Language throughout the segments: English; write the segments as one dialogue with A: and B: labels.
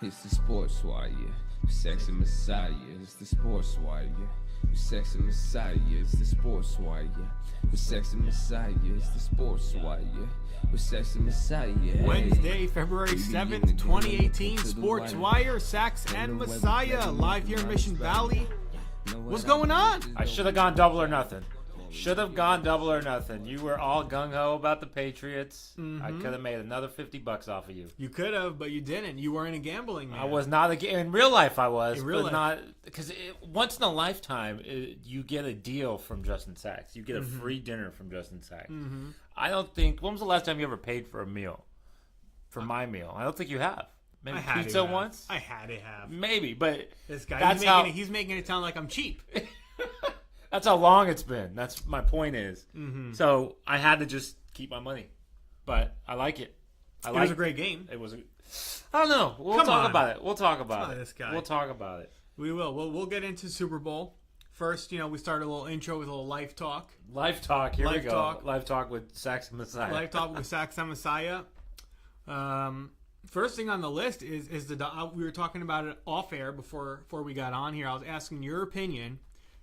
A: It's the sports wire. Saks and Massieh. It's the sports wire. Saks and Massieh. It's the sports wire. Saks and Massieh. It's the sports wire. Saks and Massieh.
B: Wednesday, February 7th, 2018, Sports Wire, Saks and Massieh, live here in Mission Valley. What's going on?
C: I should have gone double or nothing. Should have gone double or nothing. You were all gung-ho about the Patriots. I could have made another $50 off of you.
B: You could have, but you didn't. You weren't a gambling man.
C: I was not in real life. I was,
B: In real
C: but
B: life.
C: not because once in a lifetime you get a deal from Justin Saks. You get a free dinner from Justin Saks. I don't think. When was the last time you ever paid for a meal? For my meal, I don't think you have. Maybe pizza once.
B: I had to have.
C: Maybe, but
B: This guy,
C: that's
B: he's making it sound like I'm cheap.
C: That's how long it's been. That's my point is. So I had to just keep my money, but I like it.
B: It was a great game.
C: It was. I don't know. We'll
B: Come
C: talk
B: on.
C: about it. We'll talk about it.
B: This guy.
C: We'll talk about it.
B: We will. We'll get into Super Bowl. First, we started a little intro with a little life talk.
C: Live talk. Here
B: Live
C: we go.
B: talk.
C: Live talk with Saks and Massieh.
B: Life talk with Saks and Massieh. First thing on the list is we were talking about it off air before we got on here. I was asking your opinion.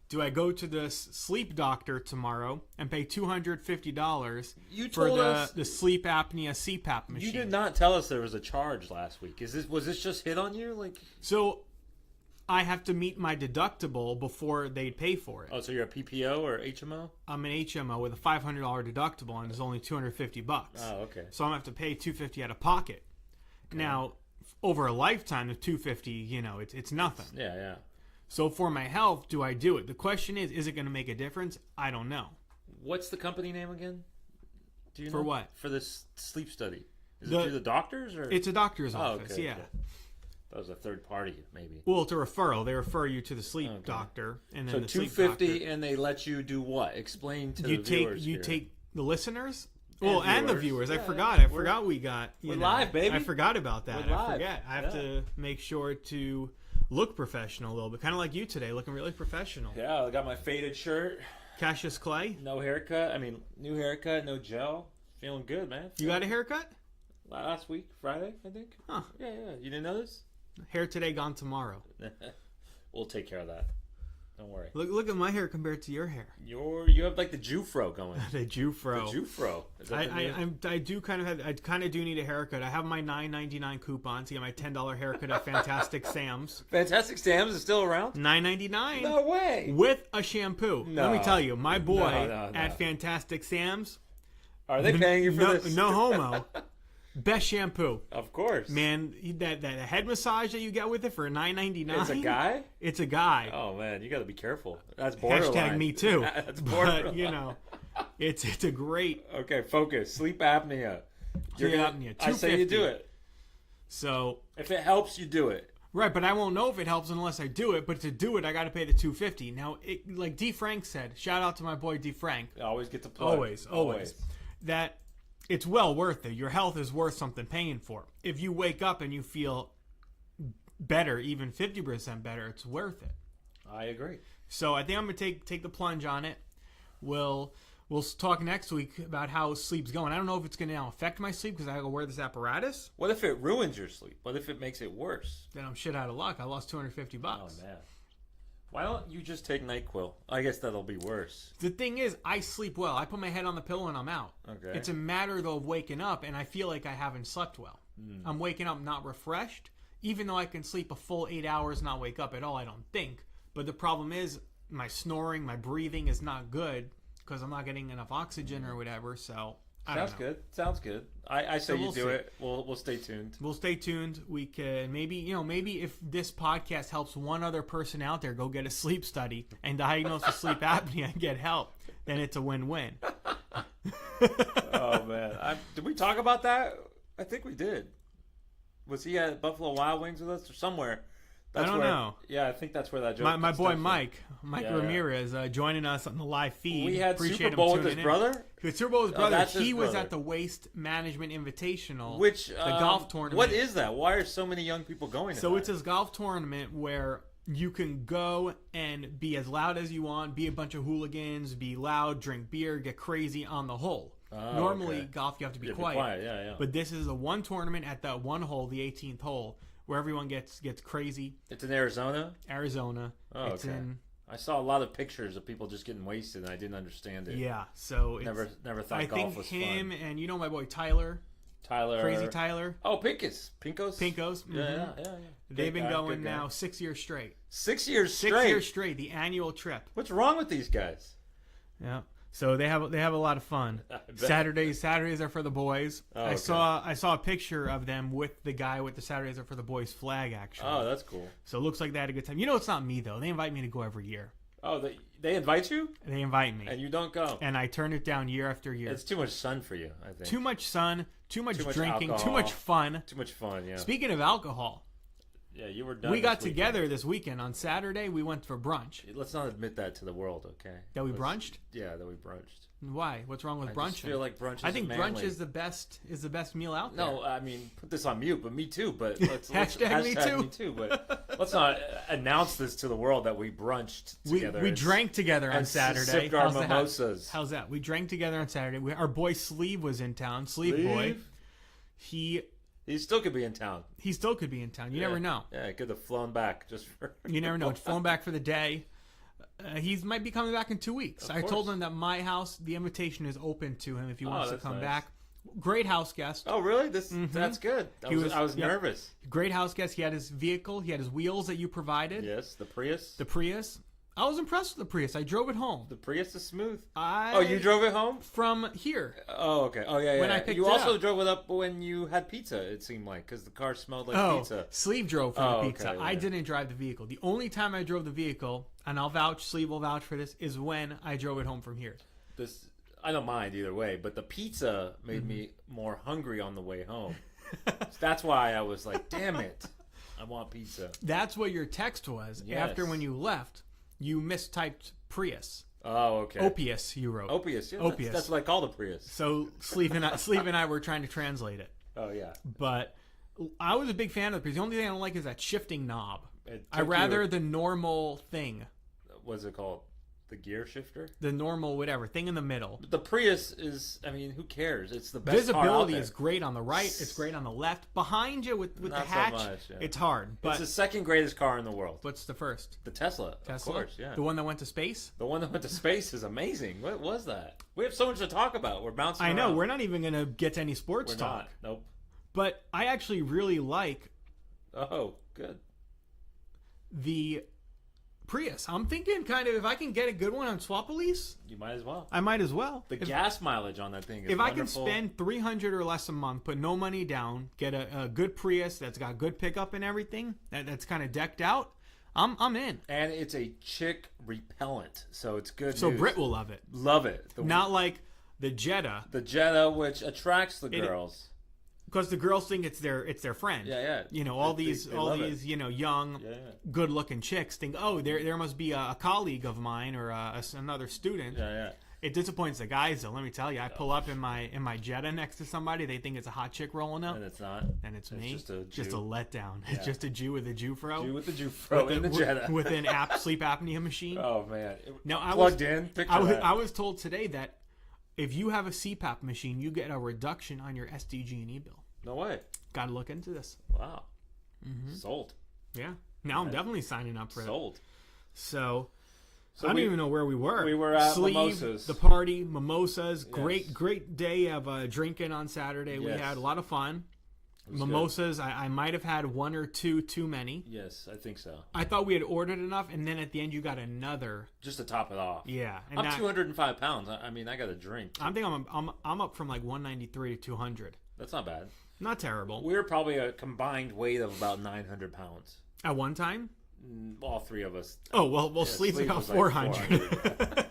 B: Do I go to the sleep doctor tomorrow and pay $250
C: You
B: for
C: told us
B: the sleep apnea CPAP machine?
C: you did not tell us there was a charge last week. Was this just hit on you?
B: So I have to meet my deductible before they'd pay for it.
C: Oh, so you're a PPO or HMO?
B: I'm an HMO with a $500 deductible and it's only $250.
C: Oh, okay.
B: So I'm gonna have to pay $250 out of pocket. Okay. Now, over a lifetime of $250, it's nothing.
C: Yeah.
B: So for my health, do I do it? The question is it going to make a difference? I don't know.
C: What's the company name again? Do you know?
B: For what?
C: For this sleep study. Is it through the doctors or?
B: It's a doctor's office,
C: okay,
B: yeah.
C: Okay. That was a third party, maybe.
B: Well, it's a referral. They refer you to the sleep doctor, and then
C: So
B: the sleep
C: $250,
B: doctor.
C: and they let you do what? Explain to the
B: You
C: viewers.
B: take the listeners.
C: And
B: And the
C: viewers.
B: viewers. I
C: Yeah,
B: forgot.
C: yeah.
B: I forgot we got.
C: We're live, baby.
B: I forgot about that.
C: We're
B: I
C: live.
B: forget. I have to make sure to look professional a little bit, kind of like you today, looking really professional.
C: Yeah, I got my faded shirt.
B: Cassius Clay,
C: No haircut. New haircut, no gel. Feeling good, man.
B: you got a haircut?
C: Last week, Friday, I think.
B: Huh.
C: Yeah. You didn't know this?
B: Hair today, gone tomorrow.
C: We'll take care of that. Don't worry.
B: Look at my hair compared to your hair.
C: You have like the Jufro going.
B: The Jufro.
C: The Jufro. Is that the new-
B: I do need a haircut. I have my $9.99 coupons. I get my $10 haircut at Fantastic Sam's.
C: Fantastic Sam's is still around?
B: $9.99
C: No way.
B: with a shampoo.
C: No.
B: Let me tell you, my boy
C: No.
B: at Fantastic Sam's.
C: Are they paying you for this?
B: No homo. Best shampoo,
C: Of course.
B: man. That head massage that you get with it for $9.99.
C: It's a guy?
B: It's a guy.
C: Oh, man. You got to be careful. That's borderline.
B: Hashtag me too.
C: That's borderline.
B: But it's a great
C: Okay, focus. Sleep apnea.
B: sleep apnea.
C: I say you
B: $250.
C: do it.
B: So
C: If it helps, you do it.
B: right, but I won't know if it helps unless I do it. But to do it, I got to pay the $250. Now, like D. Frank said, shout out to my boy D. Frank.
C: Always get to play.
B: Always. That it's well worth it. Your health is worth something paying for. If you wake up and you feel better, even 50% better, it's worth it.
C: I agree.
B: So I think I'm gonna take the plunge on it. We'll talk next week about how sleep's going. I don't know if it's gonna now affect my sleep because I gotta wear this apparatus.
C: What if it ruins your sleep? What if it makes it worse?
B: Then I'm shit out of luck. I lost $250.
C: Oh, man. Why don't you just take NyQuil? I guess that'll be worse.
B: The thing is, I sleep well. I put my head on the pillow and I'm out.
C: Okay.
B: It's a matter, though, of waking up, and I feel like I haven't slept well. I'm waking up not refreshed, even though I can sleep a full 8 hours and not wake up at all, I don't think. But the problem is my snoring, my breathing is not good because I'm not getting enough oxygen or whatever, so I don't know.
C: Sounds good. I say
B: we'll
C: you do
B: see.
C: it. We'll stay tuned.
B: We'll stay tuned. We can maybe if this podcast helps one other person out there go get a sleep study and diagnose a sleep apnea and get help, then it's a win-win.
C: Oh, man. Did we talk about that? I think we did. Was he at Buffalo Wild Wings with us or somewhere?
B: I don't know.
C: Yeah, I think that's where that joke
B: My boy
C: stems from.
B: Mike
C: Yeah.
B: Ramirez joining us on the live feed.
C: We had
B: Appreciate
C: Super
B: him
C: Bowl with
B: tuning
C: his
B: in.
C: brother?
B: He was Super Bowl with his brother.
C: that's his
B: He was
C: brother.
B: at the Waste Management Invitational,
C: Which
B: the golf tournament.
C: What is that? Why are so many young people going to
B: So
C: that?
B: it's this golf tournament where you can go and be as loud as you want, be a bunch of hooligans, be loud, drink beer, get crazy on the hole. Normally,
C: okay.
B: golf, you have to be
C: Yeah,
B: quiet.
C: Yeah.
B: But this is the one tournament at that one hole, the 18th hole, where everyone gets crazy.
C: It's in Arizona?
B: Arizona.
C: Oh,
B: It's
C: okay.
B: in
C: I saw a lot of pictures of people just getting wasted, and I didn't understand it.
B: Yeah, so it's,
C: Never thought
B: I
C: golf
B: think
C: was
B: him
C: fun.
B: and my boy Tyler, Crazy Tyler.
C: Oh, Pincos.
B: Pinkos.
C: Yeah, yeah, yeah.
B: They've been
C: Good guy,
B: going
C: good guy.
B: now 6 years straight.
C: 6 years straight.
B: 6 years straight, the annual trip.
C: What's wrong with these guys?
B: Yeah. So they have a lot of fun.
C: I bet.
B: Saturdays are for the boys.
C: Oh,
B: I
C: okay.
B: saw a picture of them with the guy with the Saturdays are for the boys flag actually.
C: Oh, that's cool.
B: So it looks like they had a good time. You know, it's not me though. They invite me to go every year.
C: Oh, they invite you
B: They invite me,
C: and you don't go.
B: and I turn it down year after year.
C: It's too much sun for you, I think.
B: Too much sun, too much
C: much
B: drinking, too
C: alcohol.
B: much fun.
C: Too much fun. Yeah.
B: Speaking of alcohol,
C: Yeah, you were done.
B: we got
C: this weekend.
B: together this weekend on Saturday. We went for brunch.
C: Let's not admit that to the world, okay?
B: That we brunched?
C: Yeah, that we brunched.
B: Why? What's wrong with
C: I
B: brunching?
C: just feel like brunch is
B: I think
C: manly.
B: brunch is the best meal out there.
C: No, I mean, put this on mute, but me too. But let's
B: Hashtag me too.
C: me too. But let's not announce this to the world that we brunched together.
B: We drank together on
C: and
B: Saturday.
C: sipped our
B: How's that?
C: mimosas.
B: How's that? We drank together on Saturday. Our boy Sleeve was in town. Sleeve boy. He
C: still could be in town.
B: still could be in town. You never know.
C: Yeah, he could have flown back just for.
B: You never know. It's flown back for the day. He might be coming back in 2 weeks. I told him that my house, the invitation is open to him if he wants to
C: that's
B: come
C: nice.
B: back. Great house guest.
C: Oh, really? That's good. I was
B: yeah.
C: nervous.
B: Great house guest. He had his vehicle. He had his wheels that you provided.
C: Yes, the Prius.
B: The Prius. I was impressed with the Prius. I drove it home.
C: The Prius is smooth.
B: I
C: Oh, you drove it home?
B: from here.
C: Oh, okay. Oh, yeah, yeah.
B: When I picked
C: you
B: it
C: also
B: up.
C: drove it up when you had pizza, it seemed like, because the car smelled like pizza.
B: Sleeve drove for
C: Oh,
B: the pizza.
C: okay,
B: I
C: yeah.
B: didn't drive the vehicle. The only time I drove the vehicle, and I'll vouch, Sleeve will vouch for this, is when I drove it home from here.
C: I don't mind either way, but the pizza made me more hungry on the way home. So that's why I was like, damn it, I want pizza.
B: That's what your text was.
C: Yes.
B: After when you left, you mistyped Prius.
C: Oh, okay.
B: Opius, you wrote.
C: Opius, yeah.
B: Opius.
C: That's what I call the Prius.
B: So Sleeve and I were trying to translate it.
C: Oh, yeah.
B: But I was a big fan of the Prius. The only thing I don't like is that shifting knob.
C: It
B: I
C: took
B: rather
C: you-
B: the normal thing.
C: What's it called? The gear shifter?
B: The normal whatever thing in the middle.
C: The Prius is, I mean, who cares? It's the best car out
B: Visibility
C: there.
B: is great on the right. It's great on the left. Behind you with the
C: Not so
B: hatch,
C: much, yeah.
B: it's hard. But
C: It's the second greatest car in the world.
B: what's the first?
C: The Tesla,
B: Tesla?
C: of course, yeah.
B: The one that went to space?
C: The one that went to space is amazing. What was that? We have so much to talk about. We're bouncing
B: I know.
C: around.
B: We're not even going to get to any sports
C: We're
B: talk.
C: not. Nope.
B: But I actually really like
C: Oh, good.
B: the Prius. I'm thinking kind of if I can get a good one on Swapolis,
C: You might as well.
B: I might as well.
C: The gas mileage on that thing is
B: If I can
C: wonderful.
B: spend $300 or less a month, put no money down, get a good Prius that's got good pickup and everything, that's kind of decked out, I'm in.
C: And it's a chick repellent, so it's good
B: So
C: news.
B: Britt will love it.
C: Love it.
B: Not like the Jetta,
C: the Jetta, which attracts the
B: It-
C: girls.
B: because the girls think it's their friend.
C: Yeah, yeah.
B: You know, all
C: They
B: these
C: love it.
B: young,
C: Yeah, yeah.
B: good-looking chicks think, oh, there must be a colleague of mine or another student.
C: Yeah, yeah.
B: It disappoints the guys, though. Let me tell you, I pull up in my Jetta next to somebody, they think it's a hot chick rolling up,
C: And it's not.
B: and it's me.
C: just a
B: Just a
C: Jew.
B: letdown.
C: Yeah.
B: It's just a Jew with a Jew fro.
C: Jew with the Jew fro in the Jetta.
B: with an sleep apnea machine.
C: Oh, man.
B: No,
C: Plugged in. Picture that.
B: I was told today that if you have a CPAP machine, you get a reduction on your SDG&E bill.
C: No way.
B: Got to look into this.
C: Wow.
B: Mm-hmm.
C: Sold.
B: Yeah. Now I'm definitely signing up for it.
C: Sold.
B: So
C: So
B: I don't
C: we-
B: even know where we were.
C: we were at
B: Sleeve,
C: Mimosas.
B: the party, mimosas.
C: Yes.
B: Great day of drinking on Saturday. We
C: Yes.
B: had a lot of fun.
C: It was
B: Mimosas. I might have had one or two too many.
C: good. Yes, I think so.
B: I thought we had ordered enough, and then at the end you got another.
C: Just to top it off.
B: Yeah, and
C: I'm
B: that-
C: 205 pounds. I mean, I got a drink.
B: I think I'm up from like 193 to 200.
C: That's not bad.
B: Not terrible.
C: We're probably a combined weight of about 900 pounds.
B: At one time.
C: All three of us.
B: Oh well,
C: Yeah,
B: Sleeve's
C: Sleeve
B: about
C: was like
B: 400.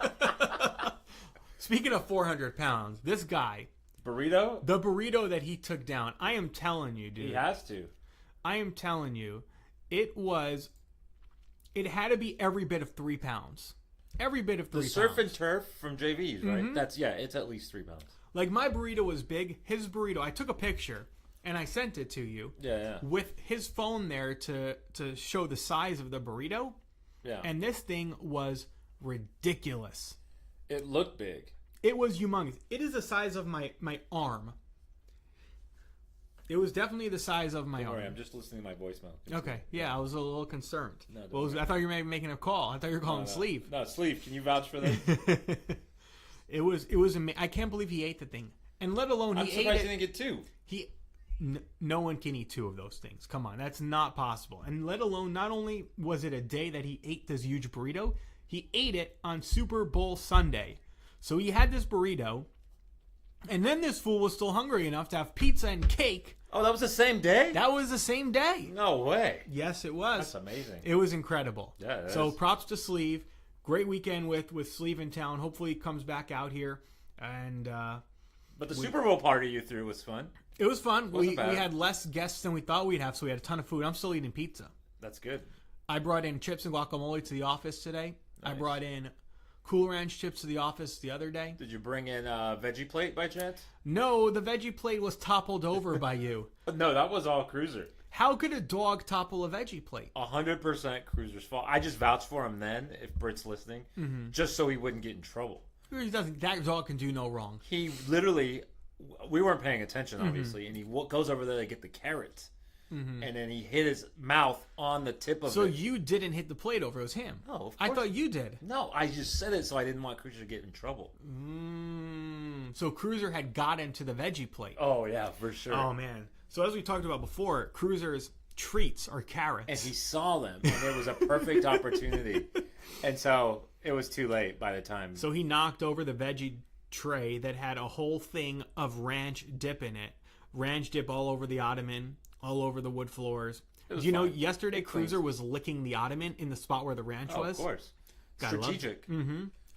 B: Speaking of 400 pounds, this guy,
C: Burrito?
B: the burrito that he took down, I am telling you, dude.
C: He has to.
B: I am telling you, it had to be every bit of 3 pounds. Every bit of 3
C: The
B: pounds.
C: surf and turf from JV's, right?
B: Mm-hmm.
C: It's at least 3 pounds.
B: Like my burrito was big. His burrito, I took a picture and I sent it to you
C: Yeah.
B: with his phone there to show the size of the burrito.
C: Yeah.
B: And this thing was ridiculous.
C: It looked big.
B: It was humongous. It is the size of my arm. It was definitely the size of my
C: Don't worry,
B: arm.
C: I'm just listening to my voicemail.
B: Okay, yeah, I was a little concerned.
C: No, don't
B: Well,
C: worry.
B: I thought you were maybe making a call. I thought you were calling
C: No.
B: Sleeve.
C: No, Sleeve, can you vouch for this?
B: It was I can't believe he ate the thing, and let alone
C: I'm
B: he ate
C: surprised
B: it.
C: you didn't get 2.
B: No one can eat 2 of those things. Come on, that's not possible. And let alone, not only was it a day that he ate this huge burrito, he ate it on Super Bowl Sunday. So he had this burrito, and then this fool was still hungry enough to have pizza and cake.
C: Oh, that was the same day?
B: That was the same day.
C: No way.
B: Yes, it was.
C: That's amazing.
B: It was incredible.
C: Yeah, it
B: so
C: is.
B: props to Sleeve. Great weekend with Sleeve in town. Hopefully he comes back out here. And
C: But the Super Bowl party you threw was fun.
B: it was fun.
C: Wasn't
B: We
C: bad.
B: had less guests than we thought we'd have, so we had a ton of food. I'm still eating pizza.
C: That's good.
B: I brought in chips and guacamole to the office today. I
C: Nice.
B: brought in Cool Ranch chips to the office the other day.
C: Did you bring in a veggie plate by chance?
B: No, the veggie plate was toppled over by you.
C: No, that was all Cruiser.
B: How could a dog topple a veggie plate?
C: 100% Cruiser's fault. I just vouched for him then, if Britt's listening, just so he wouldn't get in trouble.
B: He doesn't. That dog can do no wrong.
C: He literally, we weren't paying attention, obviously, and he goes over there to get the carrots. And then he hit his mouth on the tip of
B: So
C: it.
B: you didn't hit the plate over. It was him.
C: No, of
B: I
C: course.
B: thought you did.
C: No, I just said it so I didn't want Cruiser to get in trouble.
B: So Cruiser had got into the veggie plate.
C: Oh, yeah, for sure.
B: Oh man. So as we talked about before, Cruiser's treats are carrots.
C: And he saw them, and it was a perfect opportunity. And so it was too late by the time.
B: So he knocked over the veggie tray that had a whole thing of ranch dip in it. Ranch dip all over the ottoman, all over the wood floors.
C: was
B: You know,
C: fine.
B: yesterday
C: It cleans.
B: Cruiser was licking the ottoman in the spot where the ranch
C: Oh,
B: was.
C: of course.
B: Gotta love it.
C: Strategic.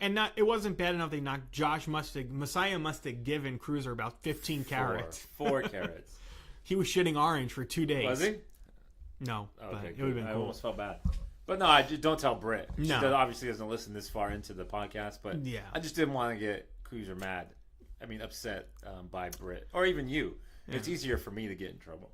B: And it wasn't bad enough they knocked Messiah must have given Cruiser about 15 carrots.
C: 4 carrots.
B: He was shitting orange for 2 days.
C: Was he?
B: No, but
C: Okay,
B: it would have been
C: I
B: cool.
C: almost felt bad. But no, I just don't tell Britt. She
B: No.
C: obviously doesn't listen this far into the podcast, but
B: Yeah.
C: I just didn't want to get Cruiser mad. I mean, upset by Britt. Or even you. It's easier for me to get in trouble.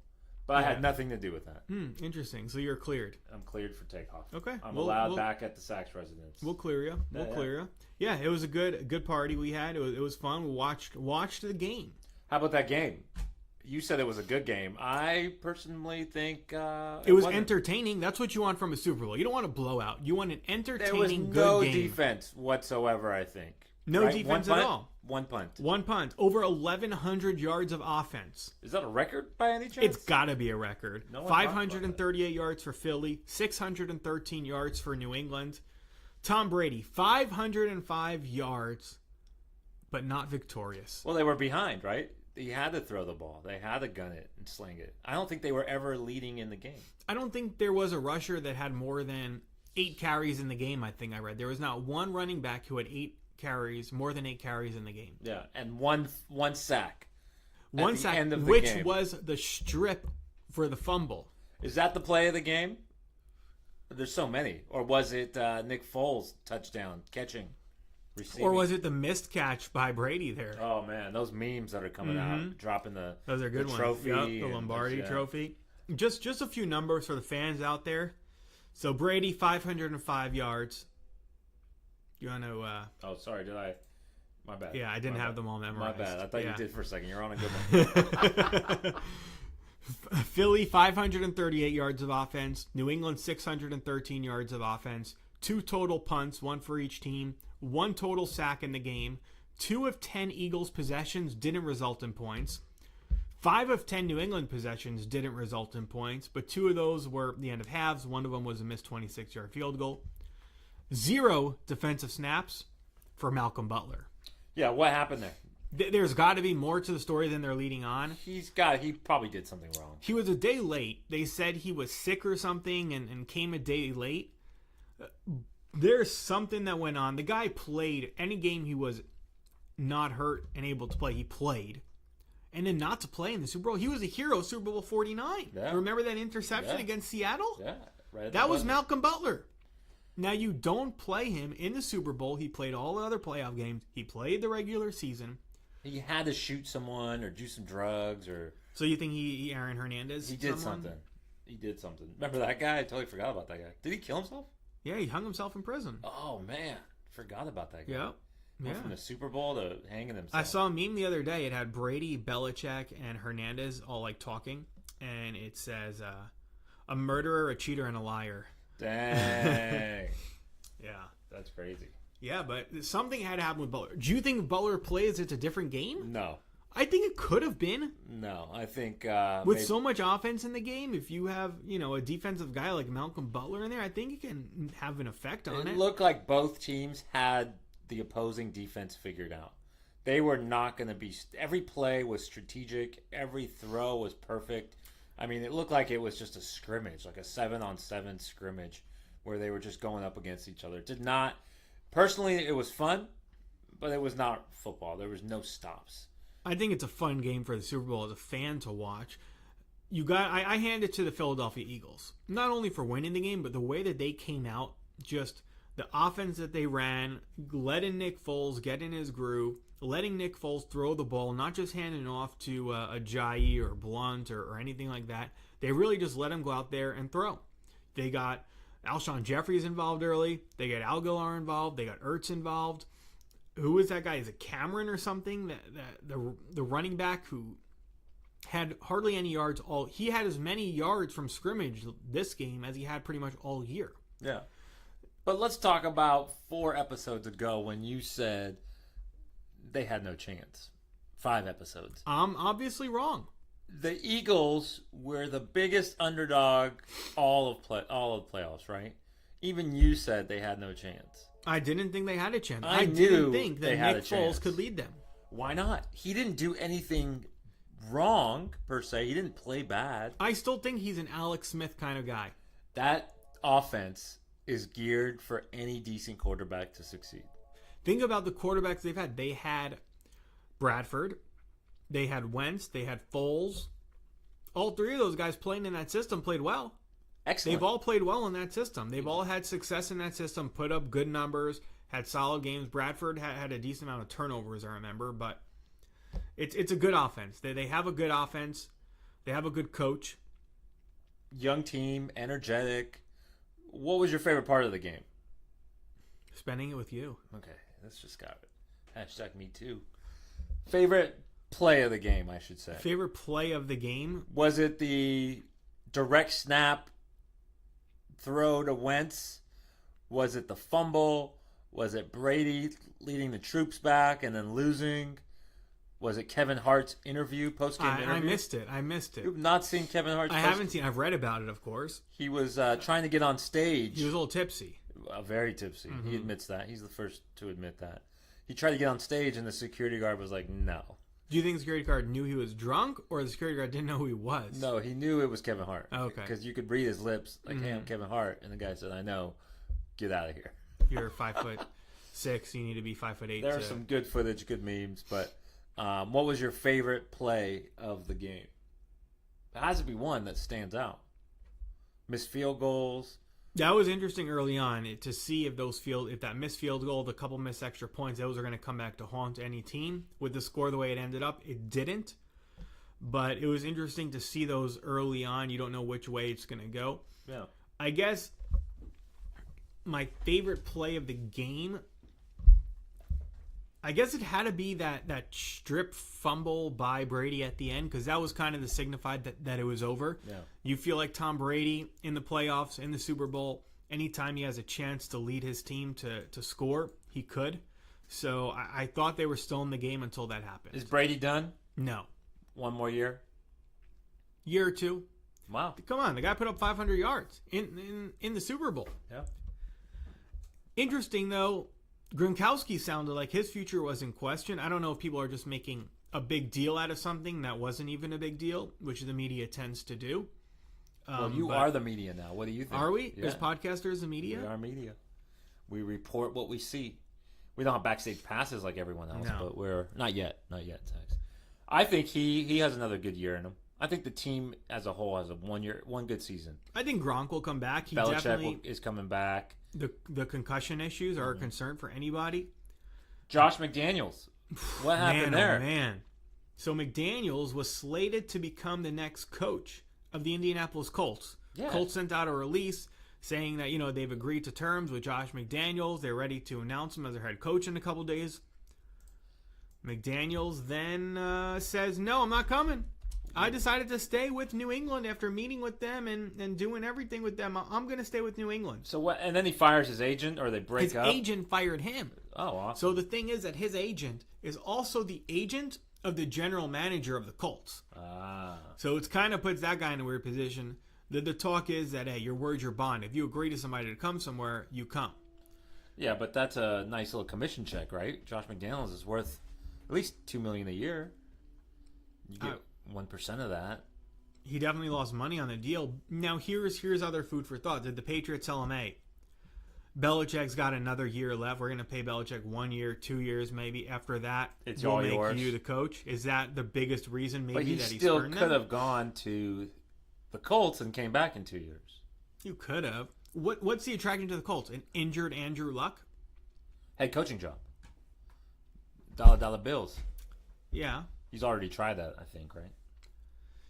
C: But I had nothing to do with that.
B: Interesting. So you're cleared.
C: I'm cleared for takeoff.
B: Okay.
C: I'm
B: We'll-
C: allowed
B: we'll-
C: back at the Saks residence.
B: We'll clear you. We'll
C: Yeah.
B: clear you. Yeah, it was a good party we had. It was fun. We watched the game.
C: How about that game? You said it was a good game. I personally think
B: It was
C: wasn't.
B: entertaining. That's what you want from a Super Bowl. You don't want a blowout. You want an entertaining,
C: There was
B: good
C: no
B: game.
C: defense whatsoever, I think.
B: No
C: Right?
B: defense
C: One
B: at
C: punt?
B: all.
C: One punt.
B: One punt. Over 1,100 yards of offense.
C: Is that a record by any chance?
B: It's got to be a record.
C: No one talked about
B: 538 yards for Philly. 613 yards for New England. Tom Brady, 505 yards, but not victorious.
C: Well, they were behind, right? He had to throw the ball. They had to gun it and sling it. I don't think they were ever leading in the game.
B: I don't think there was a rusher that had more than 8 carries in the game, I think I read. There was not one running back who had more than 8 carries in the game.
C: Yeah, and one sack.
B: One
C: the
B: sack,
C: end of the
B: which
C: game.
B: was the strip for the fumble.
C: Is that the play of the game? There's so many. Or was it Nick Foles touchdown catching, receiving?
B: Or was it the missed catch by Brady there?
C: Oh man, those memes that are coming out, dropping the
B: Those are good
C: the
B: ones.
C: trophy,
B: Yep, the
C: and
B: Lombardi
C: yeah.
B: trophy. Just a few numbers for the fans out there. So Brady, 505 yards. You want to...
C: Oh, sorry, did I? My bad.
B: yeah, I didn't
C: My
B: have
C: bad.
B: them all
C: My
B: memorized.
C: bad. I thought
B: Yeah.
C: you did for a second. You're on a good one.
B: Philly, 538 yards of offense. New England, 613 yards of offense. 2 total punts, 1 for each team. 1 total sack in the game. 2 of 10 Eagles possessions didn't result in points. 5 of 10 New England possessions didn't result in points, but 2 of those were the end of halves. One of them was a missed 26-yard field goal. 0 defensive snaps for Malcolm Butler.
C: Yeah, what happened there?
B: There's got to be more to the story than they're leading on.
C: He probably did something wrong.
B: He was a day late. They said he was sick or something and came a day late. There's something that went on. The guy played any game he was not hurt and able to play. He played. And then not to play in the Super Bowl. He was a hero, Super Bowl 49.
C: Yeah.
B: Remember that interception
C: Yeah.
B: against Seattle?
C: Yeah, right. at
B: That
C: the
B: was
C: buzzer.
B: Malcolm Butler. Now, you don't play him in the Super Bowl. He played all the other playoff games. He played the regular season.
C: He had to shoot someone or do some drugs or
B: So you think he Aaron Hernandez?
C: he did
B: someone?
C: something. He did something. Remember that guy? I totally forgot about that guy. Did he kill himself?
B: Yeah, he hung himself in prison.
C: Oh man, forgot about that guy.
B: Yeah.
C: Went from the Super Bowl to hanging themselves.
B: I saw a meme the other day. It had Brady, Belichick, and Hernandez all like talking, and it says, "A murderer, a cheater, and a liar."
C: Dang.
B: Yeah,
C: That's crazy.
B: yeah, but something had to happen with Butler. Do you think if Butler plays, it's a different game?
C: No.
B: I think it could have been.
C: No, I think
B: With so much offense in the game, if you have, a defensive guy like Malcolm Butler in there, I think it can have an effect on it.
C: It looked like both teams had the opposing defense figured out. They were not going to be... Every play was strategic. Every throw was perfect. I mean, it looked like it was just a scrimmage, like a 7-on-7 scrimmage where they were just going up against each other. It did not... Personally, it was fun, but it was not football. There was no stops.
B: I think it's a fun game for the Super Bowl as a fan to watch. I hand it to the Philadelphia Eagles. Not only for winning the game, but the way that they came out, just the offense that they ran, letting Nick Foles get in his groove, letting Nick Foles throw the ball, not just handing off to a Ajayi or Blunt or anything like that. They really just let him go out there and throw. They got Alshon Jeffries involved early. They got Aguilar involved. They got Ertz involved. Who is that guy? Is it Cameron or something? The running back who had hardly any yards all. He had as many yards from scrimmage this game as he had pretty much all year.
C: Yeah. But let's talk about 4 episodes ago when you said they had no chance. 5 episodes.
B: I'm obviously wrong.
C: The Eagles were the biggest underdog all of playoffs, right? Even you said they had no chance.
B: I didn't think they had a chance.
C: I
B: didn't think
C: they
B: that
C: had
B: Nick
C: a chance.
B: Foles could lead them.
C: Why not? He didn't do anything wrong, per se. He didn't play bad.
B: I still think he's an Alex Smith kind of guy.
C: That offense is geared for any decent quarterback to succeed.
B: Think about the quarterbacks they've had. They had Bradford. They had Wentz. They had Foles. All 3 of those guys playing in that system played well.
C: Excellent.
B: They've all played well in that system. They've all had success in that system, put up good numbers, had solid games. Bradford had a decent amount of turnovers, I remember, but it's a good offense. They have a good offense. They have a good coach.
C: Young team, energetic. What was your favorite part of the game?
B: Spending it with you.
C: Okay, that's just got it. Hashtag me too. Favorite play of the game, I should say.
B: Favorite play of the game?
C: Was it the direct snap throw to Wentz? Was it the fumble? Was it Brady leading the troops back and then losing? Was it Kevin Hart's interview, post-game interview?
B: I missed it.
C: You've not seen Kevin Hart's
B: haven't seen. I've read about it, of course.
C: He was trying to get on stage.
B: He was a little tipsy.
C: Very tipsy. Mm-hmm. He admits that. He's the first to admit that. He tried to get on stage, and the security guard was like, no.
B: Do you think the security guard knew he was drunk, or the security guard didn't know who he was?
C: No, he knew it was Kevin Hart.
B: Okay.
C: Because you could read his lips, like, hey, I'm Kevin Hart. And the guy said, I know. Get out of here.
B: You're 5'6". You need to be 5'8".
C: There are some good footage, good memes, but what was your favorite play of the game? It has to be one that stands out. Missed field goals.
B: That was interesting early on to see if that missed field goal, the couple missed extra points, those are going to come back to haunt any team. With the score the way it ended up, it didn't. But it was interesting to see those early on. You don't know which way it's going to go.
C: Yeah.
B: I guess my favorite play of the game, I guess it had to be that strip fumble by Brady at the end, because that was kind of the signified that it was over.
C: Yeah.
B: You feel like Tom Brady in the playoffs, in the Super Bowl, anytime he has a chance to lead his team to score, he could. So I thought they were still in the game until that happened.
C: Is Brady done?
B: No.
C: One more year?
B: Year or two.
C: Wow.
B: Come on, the guy put up 500 yards in the Super Bowl.
C: Yeah.
B: Interesting, though, Gronkowski sounded like his future was in question. I don't know if people are just making a big deal out of something that wasn't even a big deal, which the media tends to do.
C: Well, you are the media now. What do you think?
B: Are we?
C: Yeah.
B: As podcasters, the media?
C: We are media. We report what we see. We don't have backstage passes like everyone else, but we're not yet. Not yet, Tex. I think he has another good year in him. I think the team as a whole has one good season.
B: I think Gronk will come back.
C: Belichick is coming back.
B: The concussion issues are a concern for anybody.
C: Josh McDaniels. What happened there?
B: Oh, man. So McDaniels was slated to become the next coach of the Indianapolis Colts.
C: Yeah.
B: Colts sent out a release saying that, they've agreed to terms with Josh McDaniels. They're ready to announce him as their head coach in a couple days. McDaniels then says, no, I'm not coming. I decided to stay with New England after meeting with them and doing everything with them. I'm going to stay with New England.
C: So what? And then he fires his agent, or they break up?
B: His agent fired him.
C: Oh, awesome.
B: So the thing is that his agent is also the agent of the general manager of the Colts. So it's kind of puts that guy in a weird position. The talk is that, hey, your word's your bond. If you agree to somebody to come somewhere, you come.
C: Yeah, but that's a nice little commission check, right? Josh McDaniels is worth at least $2 million a year. You get 1% of that.
B: He definitely lost money on the deal. Now, here's other food for thought. Did the Patriots tell him, hey, Belichick's got another year left. We're going to pay Belichick 1 year, 2 years maybe. After that,
C: it's
B: we'll
C: all
B: make
C: yours.
B: you the coach. Is that the biggest reason maybe
C: But he
B: that he's
C: still
B: turned
C: could
B: them?
C: have gone to the Colts and came back in 2 years.
B: You could have. What's the attraction to the Colts? An injured Andrew Luck?
C: Head coaching job. Dollar bills.
B: Yeah.
C: He's already tried that, I think, right?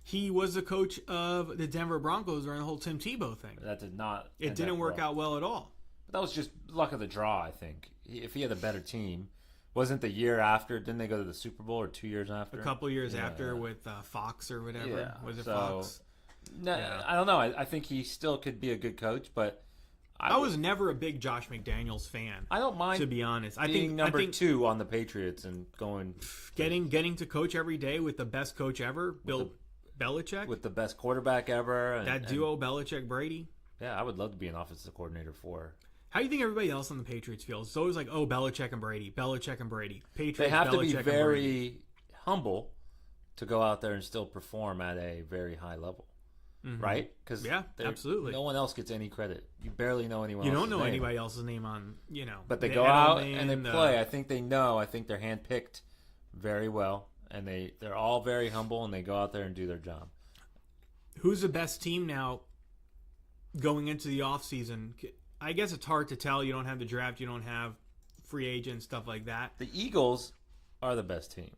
B: He was the coach of the Denver Broncos during the whole Tim Tebow thing.
C: That did not.
B: It didn't work out well at all.
C: But that was just luck of the draw, I think. If he had a better team, wasn't the year after? Didn't they go to the Super Bowl, or 2 years after?
B: A couple years after with Fox or whatever.
C: Yeah.
B: Was it
C: So,
B: Fox?
C: No,
B: Yeah.
C: I don't know. I think he still could be a good coach, but
B: I was never a big Josh McDaniels fan.
C: I don't mind,
B: to be honest. I
C: being
B: think
C: number 2 on the Patriots and going
B: getting to coach every day with the best coach ever, Bill Belichick,
C: with the best quarterback ever. And,
B: that duo, Belichick Brady.
C: Yeah, I would love to be an offensive coordinator for.
B: How do you think everybody else on the Patriots feels? It's always like, oh, Belichick and Brady, Belichick and Brady. Patriots,
C: They have
B: Belichick
C: to be
B: and
C: very
B: Brady.
C: humble to go out there and still perform at a very high level. Right? Because
B: absolutely.
C: No one else gets any credit. You barely know anyone.
B: You
C: else's
B: don't know
C: name.
B: anybody else's name on,
C: But they
B: the
C: go out
B: Edelman,
C: and they play. I think they know. I think they're handpicked very well, and they're all very humble, and they go out there and do their job.
B: Who's the best team now going into the offseason? I guess it's hard to tell. You don't have the draft. You don't have free agents, stuff like that.
C: The Eagles are the best team.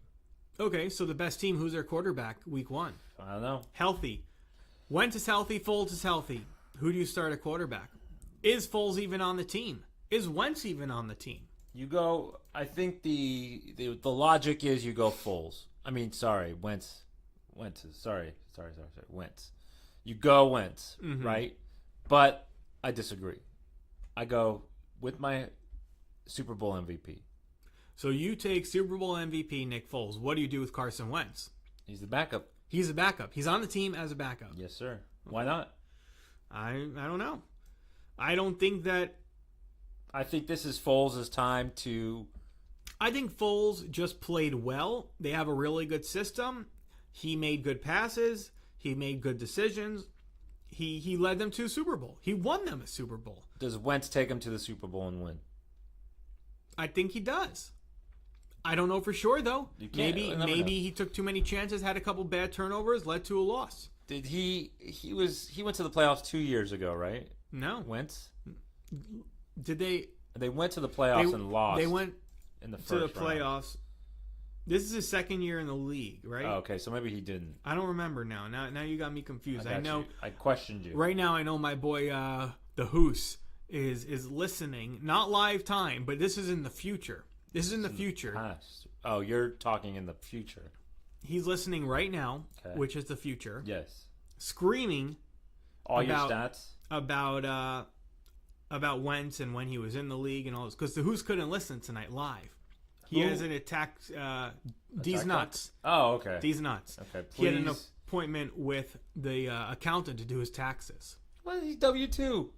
B: Okay, so the best team, who's their quarterback week 1?
C: I don't know.
B: Healthy. Wentz is healthy. Foles is healthy. Who do you start at quarterback? Is Foles even on the team? Is Wentz even on the team?
C: You go. I think the logic is you go Foles. I mean, sorry, Wentz. Sorry. Wentz. You go Wentz, right? But I disagree. I go with my Super Bowl MVP.
B: So you take Super Bowl MVP Nick Foles. What do you do with Carson Wentz?
C: He's the backup.
B: He's a backup. He's on the team as a backup.
C: Yes, sir. Why not?
B: I don't know. I don't think that.
C: I think this is Foles' time to.
B: I think Foles just played well. They have a really good system. He made good passes. He made good decisions. He led them to a Super Bowl. He won them a Super Bowl.
C: Does Wentz take him to the Super Bowl and win?
B: I think he does. I don't know for sure though. Maybe
C: know.
B: he took too many chances, had a couple bad turnovers, led to a loss.
C: Did he went to the playoffs 2 years ago, right?
B: No.
C: Wentz?
B: Did they?
C: They went to the playoffs and lost.
B: They went
C: in the first
B: to the
C: round.
B: playoffs. This is his second year in the league, right?
C: Oh, okay, so maybe he didn't.
B: I don't remember now. Now you got me confused. I know.
C: You. I questioned you.
B: Right now, I know my boy the Hoos is listening. Not live time, but this is in the future. This is in the future.
C: Past. Oh, you're talking in the future.
B: He's listening right now,
C: Okay.
B: which is the future.
C: Yes.
B: Screaming
C: All
B: about,
C: your stats?
B: about Wentz and when he was in the league and all this. Because the Who's couldn't listen tonight live. He
C: Who?
B: has an attack. These nuts.
C: Oh, okay.
B: These nuts.
C: Okay,
B: He had an
C: please.
B: appointment with the accountant to do his taxes.
C: What is he W-2?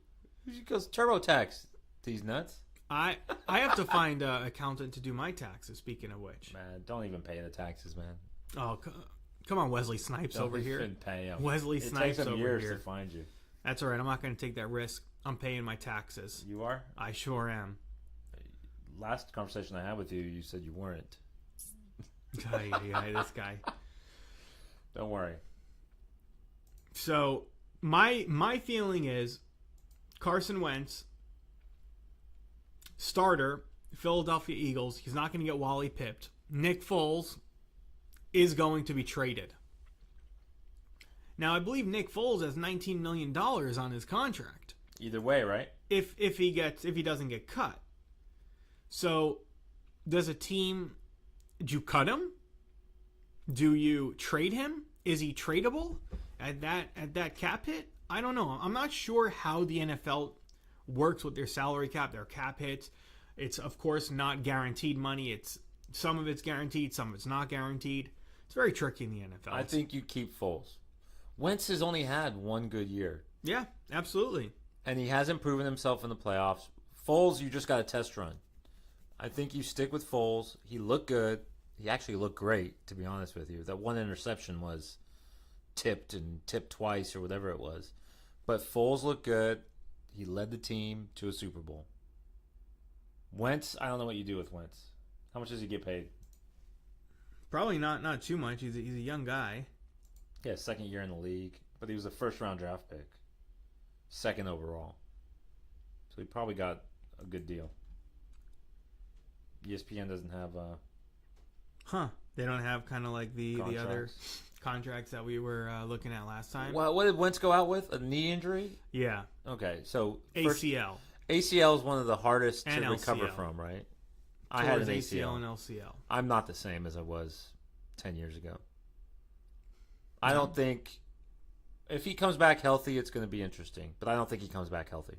C: He goes TurboTax. These nuts?
B: I have to find an accountant to do my taxes. Speaking of which,
C: Man, don't even pay the taxes, man.
B: oh come on, Wesley Snipes
C: Don't
B: over here.
C: even pay 'em.
B: Wesley
C: It
B: Snipes
C: takes them
B: over
C: years
B: here.
C: to find you.
B: That's all right. I'm not going to take that risk. I'm paying my taxes.
C: You are?
B: I sure am.
C: Last conversation I had with you, you said you weren't.
B: This guy.
C: Don't worry.
B: So my feeling is Carson Wentz, starter, Philadelphia Eagles. He's not going to get Wally pipped. Nick Foles is going to be traded. Now I believe Nick Foles has $19 million on his contract.
C: Either way, right?
B: If he doesn't get cut. So does a team Do you cut him? Do you trade him? Is he tradable at that cap hit? I don't know. I'm not sure how the NFL works with their salary cap, their cap hits. It's of course not guaranteed money. It's some of it's guaranteed, some of it's not guaranteed. It's very tricky in the NFL.
C: I think you keep Foles. Wentz has only had one good year.
B: Yeah, absolutely.
C: And he hasn't proven himself in the playoffs. Foles, you just got a test run. I think you stick with Foles. He looked good. He actually looked great, to be honest with you. That one interception was tipped twice or whatever it was. But Foles looked good. He led the team to a Super Bowl. Wentz, I don't know what you do with Wentz. How much does he get paid?
B: Probably not too much. He's a young guy.
C: Yeah, second year in the league. But he was a first-round draft pick. Second overall. So he probably got a good deal. ESPN doesn't have
B: They don't have kind of like the
C: contracts.
B: other contracts that we were looking at last time.
C: Well, what did Wentz go out with? A knee injury?
B: Yeah.
C: Okay, so
B: ACL.
C: ACL is one of the hardest
B: And
C: to recover
B: LCL.
C: from, right? I had an ACL.
B: and LCL.
C: I'm not the same as I was 10 years ago. I don't think if he comes back healthy, it's going to be interesting. But I don't think he comes back healthy.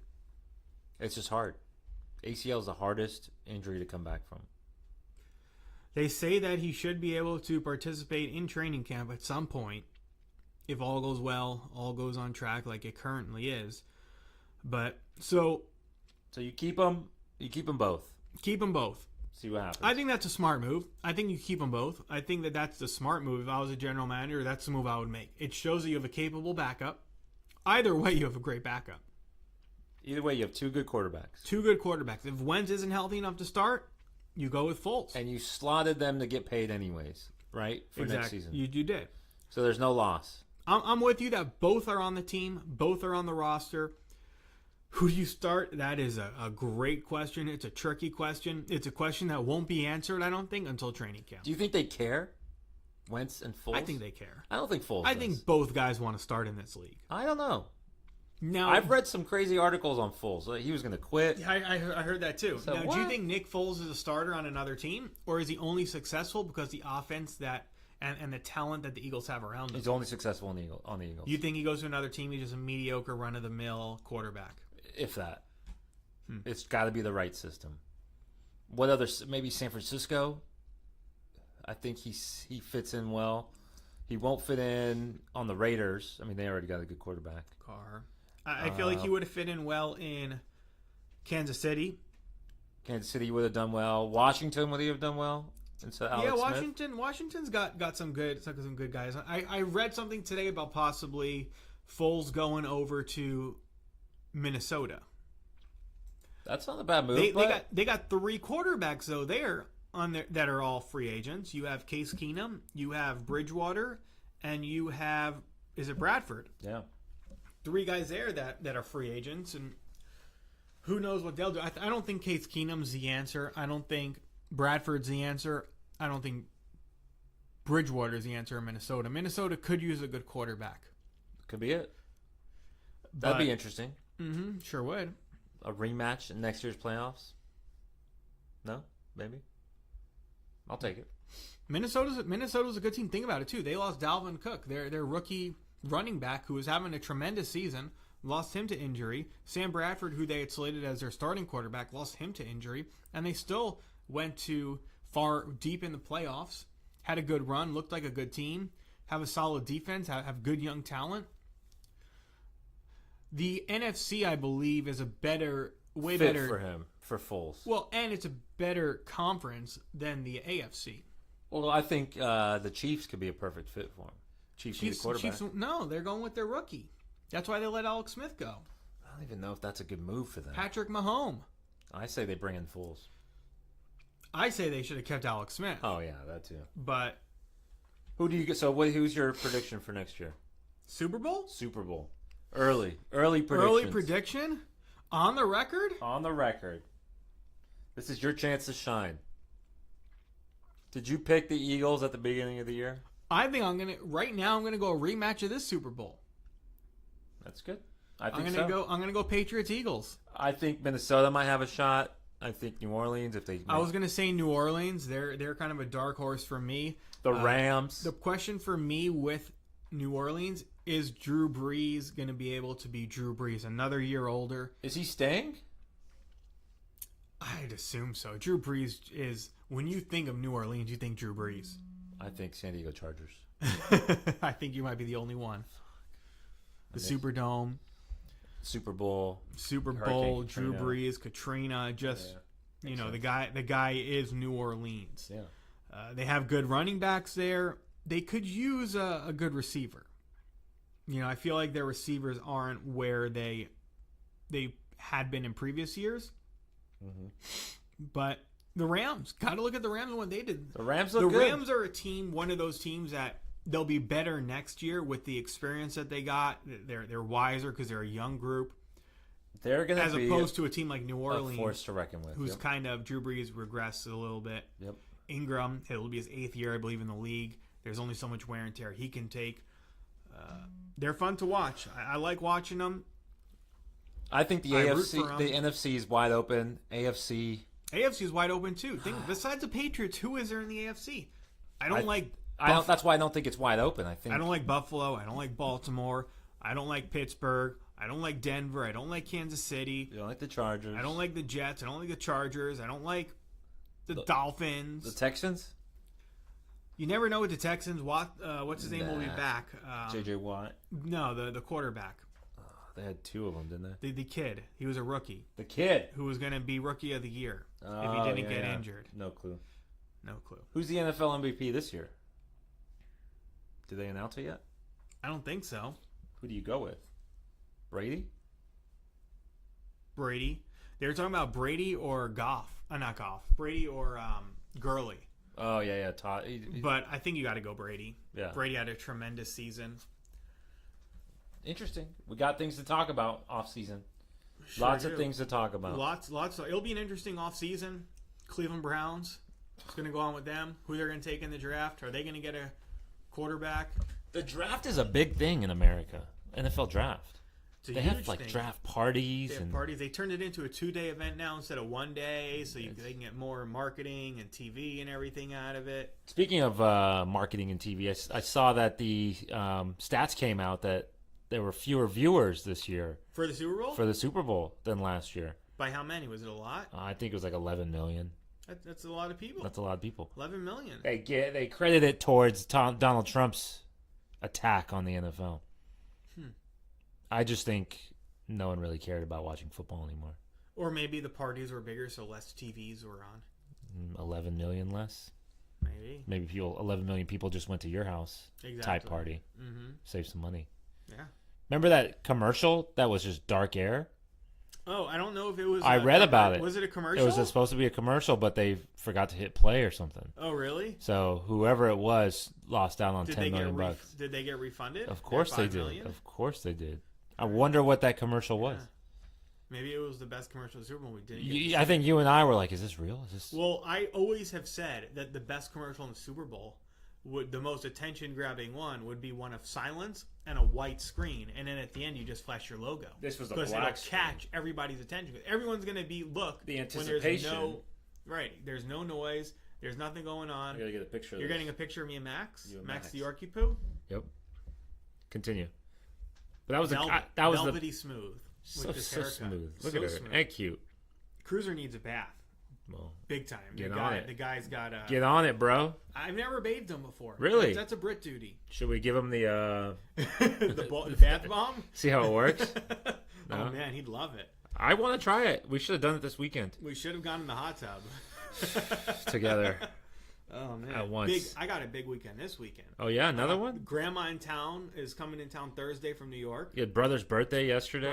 C: It's just hard. ACL is the hardest injury to come back from.
B: They say that he should be able to participate in training camp at some point if all goes well, all goes on track like it currently is. But so
C: you keep them both.
B: keep them both.
C: See what happens.
B: I think that's a smart move. I think you keep them both. I think that that's the smart move. If I was a general manager, that's the move I would make. It shows that you have a capable backup. Either way, you have a great backup.
C: Either way, you have two good quarterbacks.
B: Two good quarterbacks. If Wentz isn't healthy enough to start, you go with Foles.
C: And you slotted them to get paid anyways, right? For next season.
B: You did.
C: So there's no loss.
B: I'm with you that both are on the team. Both are on the roster. Who do you start? That is a great question. It's a tricky question. It's a question that won't be answered, I don't think, until training camp.
C: Do you think they care? Wentz and Foles?
B: I think they care.
C: I don't think Foles
B: I
C: does.
B: think both guys want to start in this league.
C: I don't know.
B: Now,
C: I've read some crazy articles on Foles. Like he was going to quit.
B: I heard that too.
C: So
B: now, do
C: what?
B: you think Nick Foles is a starter on another team, or is he only successful because the offense and the talent that the Eagles have around him?
C: He's only successful on the Eagles.
B: You think he goes to another team, he's just a mediocre, run-of-the-mill quarterback?
C: If that. It's got to be the right system. What other? Maybe San Francisco. I think he fits in well. He won't fit in on the Raiders. I mean, they already got a good quarterback.
B: Carr. I feel like he would have fit in well in Kansas City.
C: Kansas City would have done well. Washington would he have done well? Instead of Alex Smith?
B: Washington's got some good guys. I read something today about possibly Foles going over to Minnesota.
C: That's not a bad move.
B: They got three quarterbacks though there on there that are all free agents. You have Case Keenum, you have Bridgewater, and you have Bradford?
C: Yeah.
B: Three guys there that are free agents, and who knows what they'll do. I don't think Case Keenum's the answer. I don't think Bradford's the answer. I don't think Bridgewater's the answer in Minnesota. Minnesota could use a good quarterback.
C: Could be it. That'd be interesting.
B: Mm-hmm, sure would.
C: A rematch in next year's playoffs? No? Maybe? I'll take it.
B: Minnesota's a good team. Think about it, too. They lost Dalvin Cook, their rookie running back, who was having a tremendous season, lost him to injury. Sam Bradford, who they had slated as their starting quarterback, lost him to injury. And they still went to far deep in the playoffs, had a good run, looked like a good team, have a solid defense, have good young talent. The NFC, I believe, is a way better
C: for him, for Foles.
B: Well, and it's a better conference than the AFC.
C: Well, I think the Chiefs could be a perfect fit for him. Chiefs need a quarterback.
B: No, they're going with their rookie. That's why they let Alex Smith go.
C: I don't even know if that's a good move for them.
B: Patrick Mahomes.
C: I say they bring in Foles.
B: I say they should have kept Alex Smith.
C: Oh yeah, that too.
B: But
C: who do you get? So, who's your prediction for next year?
B: Super Bowl?
C: Super Bowl. Early predictions.
B: Early prediction? On the record?
C: On the record. This is your chance to shine. Did you pick the Eagles at the beginning of the year?
B: I think I'm gonna go a rematch of this Super Bowl.
C: That's good. I'm
B: gonna go Patriots Eagles.
C: I think Minnesota might have a shot. I think New Orleans, if they...
B: I was going to say New Orleans. They're kind of a dark horse for me.
C: The Rams.
B: The question for me with New Orleans is Drew Brees going to be able to be Drew Brees another year older?
C: Is he staying?
B: I'd assume so. Drew Brees is, when you think of New Orleans, you think Drew Brees.
C: I think San Diego Chargers.
B: I think you might be the only one. The Superdome.
C: Super Bowl.
B: Drew Brees, Katrina, the guy is New Orleans.
C: Yeah.
B: They have good running backs there. They could use a good receiver. I feel like their receivers aren't where they had been in previous years. Mm-hmm. But the Rams, gotta look at the Rams and what they did.
C: The Rams look good.
B: The Rams are a team, one of those teams that they'll be better next year with the experience that they got. They're wiser because they're a young group.
C: They're going to be
B: opposed to a team like New Orleans,
C: a force to reckon with,
B: who's kind of Drew Brees regressed a little bit.
C: Yep.
B: Ingram, it'll be his 8th year, I believe, in the league. There's only so much wear and tear he can take. They're fun to watch. I like watching them.
C: I think the NFC is wide open. AFC
B: is wide open too. Besides the Patriots, who is there in the AFC?
C: That's why I don't think it's wide open. I don't
B: like Buffalo. I don't like Baltimore. I don't like Pittsburgh. I don't like Denver. I don't like Kansas City.
C: You don't like the Chargers.
B: I don't like the Jets. I don't like the Chargers. I don't like the Dolphins.
C: The Texans?
B: You never know with the Texans. What's his name will be back?
C: J.J. Watt?
B: No, the quarterback.
C: They had 2 of them, didn't they?
B: The kid. He was a rookie.
C: The kid?
B: Who was going to be Rookie of the Year if he didn't get injured.
C: No clue.
B: No clue.
C: Who's the NFL MVP this year? Did they announce it yet?
B: I don't think so.
C: Who do you go with? Brady?
B: They were talking about Brady or Goff. Not Goff. Brady or Gurley.
C: Oh, yeah. Todd.
B: But I think you got to go Brady.
C: Yeah.
B: Brady had a tremendous season.
C: Interesting. We got things to talk about off season.
B: Sure
C: Lots of things to talk about.
B: Lots. It'll be an interesting off season. Cleveland Browns. What's going to go on with them? Who they're going to take in the draft? Are they going to get a quarterback?
C: The draft is a big thing in America. NFL draft. They have like
B: thing.
C: Draft parties.
B: They turned it into a 2-day event now instead of 1 day, so they can get more marketing and TV and everything out of it.
C: Speaking of marketing and TV, I saw that the stats came out that there were fewer viewers this year
B: for the Super Bowl
C: than last year.
B: By how many? Was it a lot?
C: I think it was like 11 million.
B: That's a lot of people. 11 million.
C: They credit it towards Donald Trump's attack on the NFL. I just think no one really cared about watching football anymore.
B: Or maybe the parties were bigger, so less TVs were on.
C: 11 million less. Maybe 11 million people just went to your house type party. Mm-hmm. Save some money.
B: Yeah.
C: Remember that commercial that was just dark air?
B: Oh, I don't know if it was.
C: I read about it.
B: Was it a commercial?
C: It was supposed to be a commercial, but they forgot to hit play or something.
B: Oh, really?
C: So whoever it was lost out on $10 million bucks.
B: Did they get refunded?
C: Of course they did.
B: Million?
C: Of course they did. I wonder what that commercial was.
B: Maybe it was the best commercial of the Super Bowl. We didn't.
C: I think you and I were like, "Is this real? Is this?"
B: Well, I always have said that the best commercial in the Super Bowl the most attention-grabbing one would be one of silence and a white screen, and then at the end you just flash your logo.
C: This was a black screen.
B: Because it'll catch everybody's attention. Everyone's going to be
C: the anticipation.
B: There's no noise. There's nothing going on.
C: I gotta get a picture.
B: You're getting a picture of me and Max. Max the Yorkie Poo.
C: Yep. Continue. But that was
B: velvety smooth.
C: So smooth. Look at her. And cute.
B: Cruiser needs a bath.
C: Well,
B: big time.
C: Get on it.
B: The guy's got a...
C: Get on it, bro.
B: I've never bathed him before.
C: Really?
B: That's a Brit duty.
C: Should we give him the...
B: the bath bomb?
C: See how it works?
B: No? Oh, man, he'd love it.
C: I want to try it. We should have done it this weekend.
B: We should have gone in the hot tub.
C: Together.
B: Oh, man.
C: At once.
B: I got a big weekend this weekend.
C: Oh, yeah? Another one?
B: Grandma in town is coming in town Thursday from New York.
C: You had brother's birthday yesterday?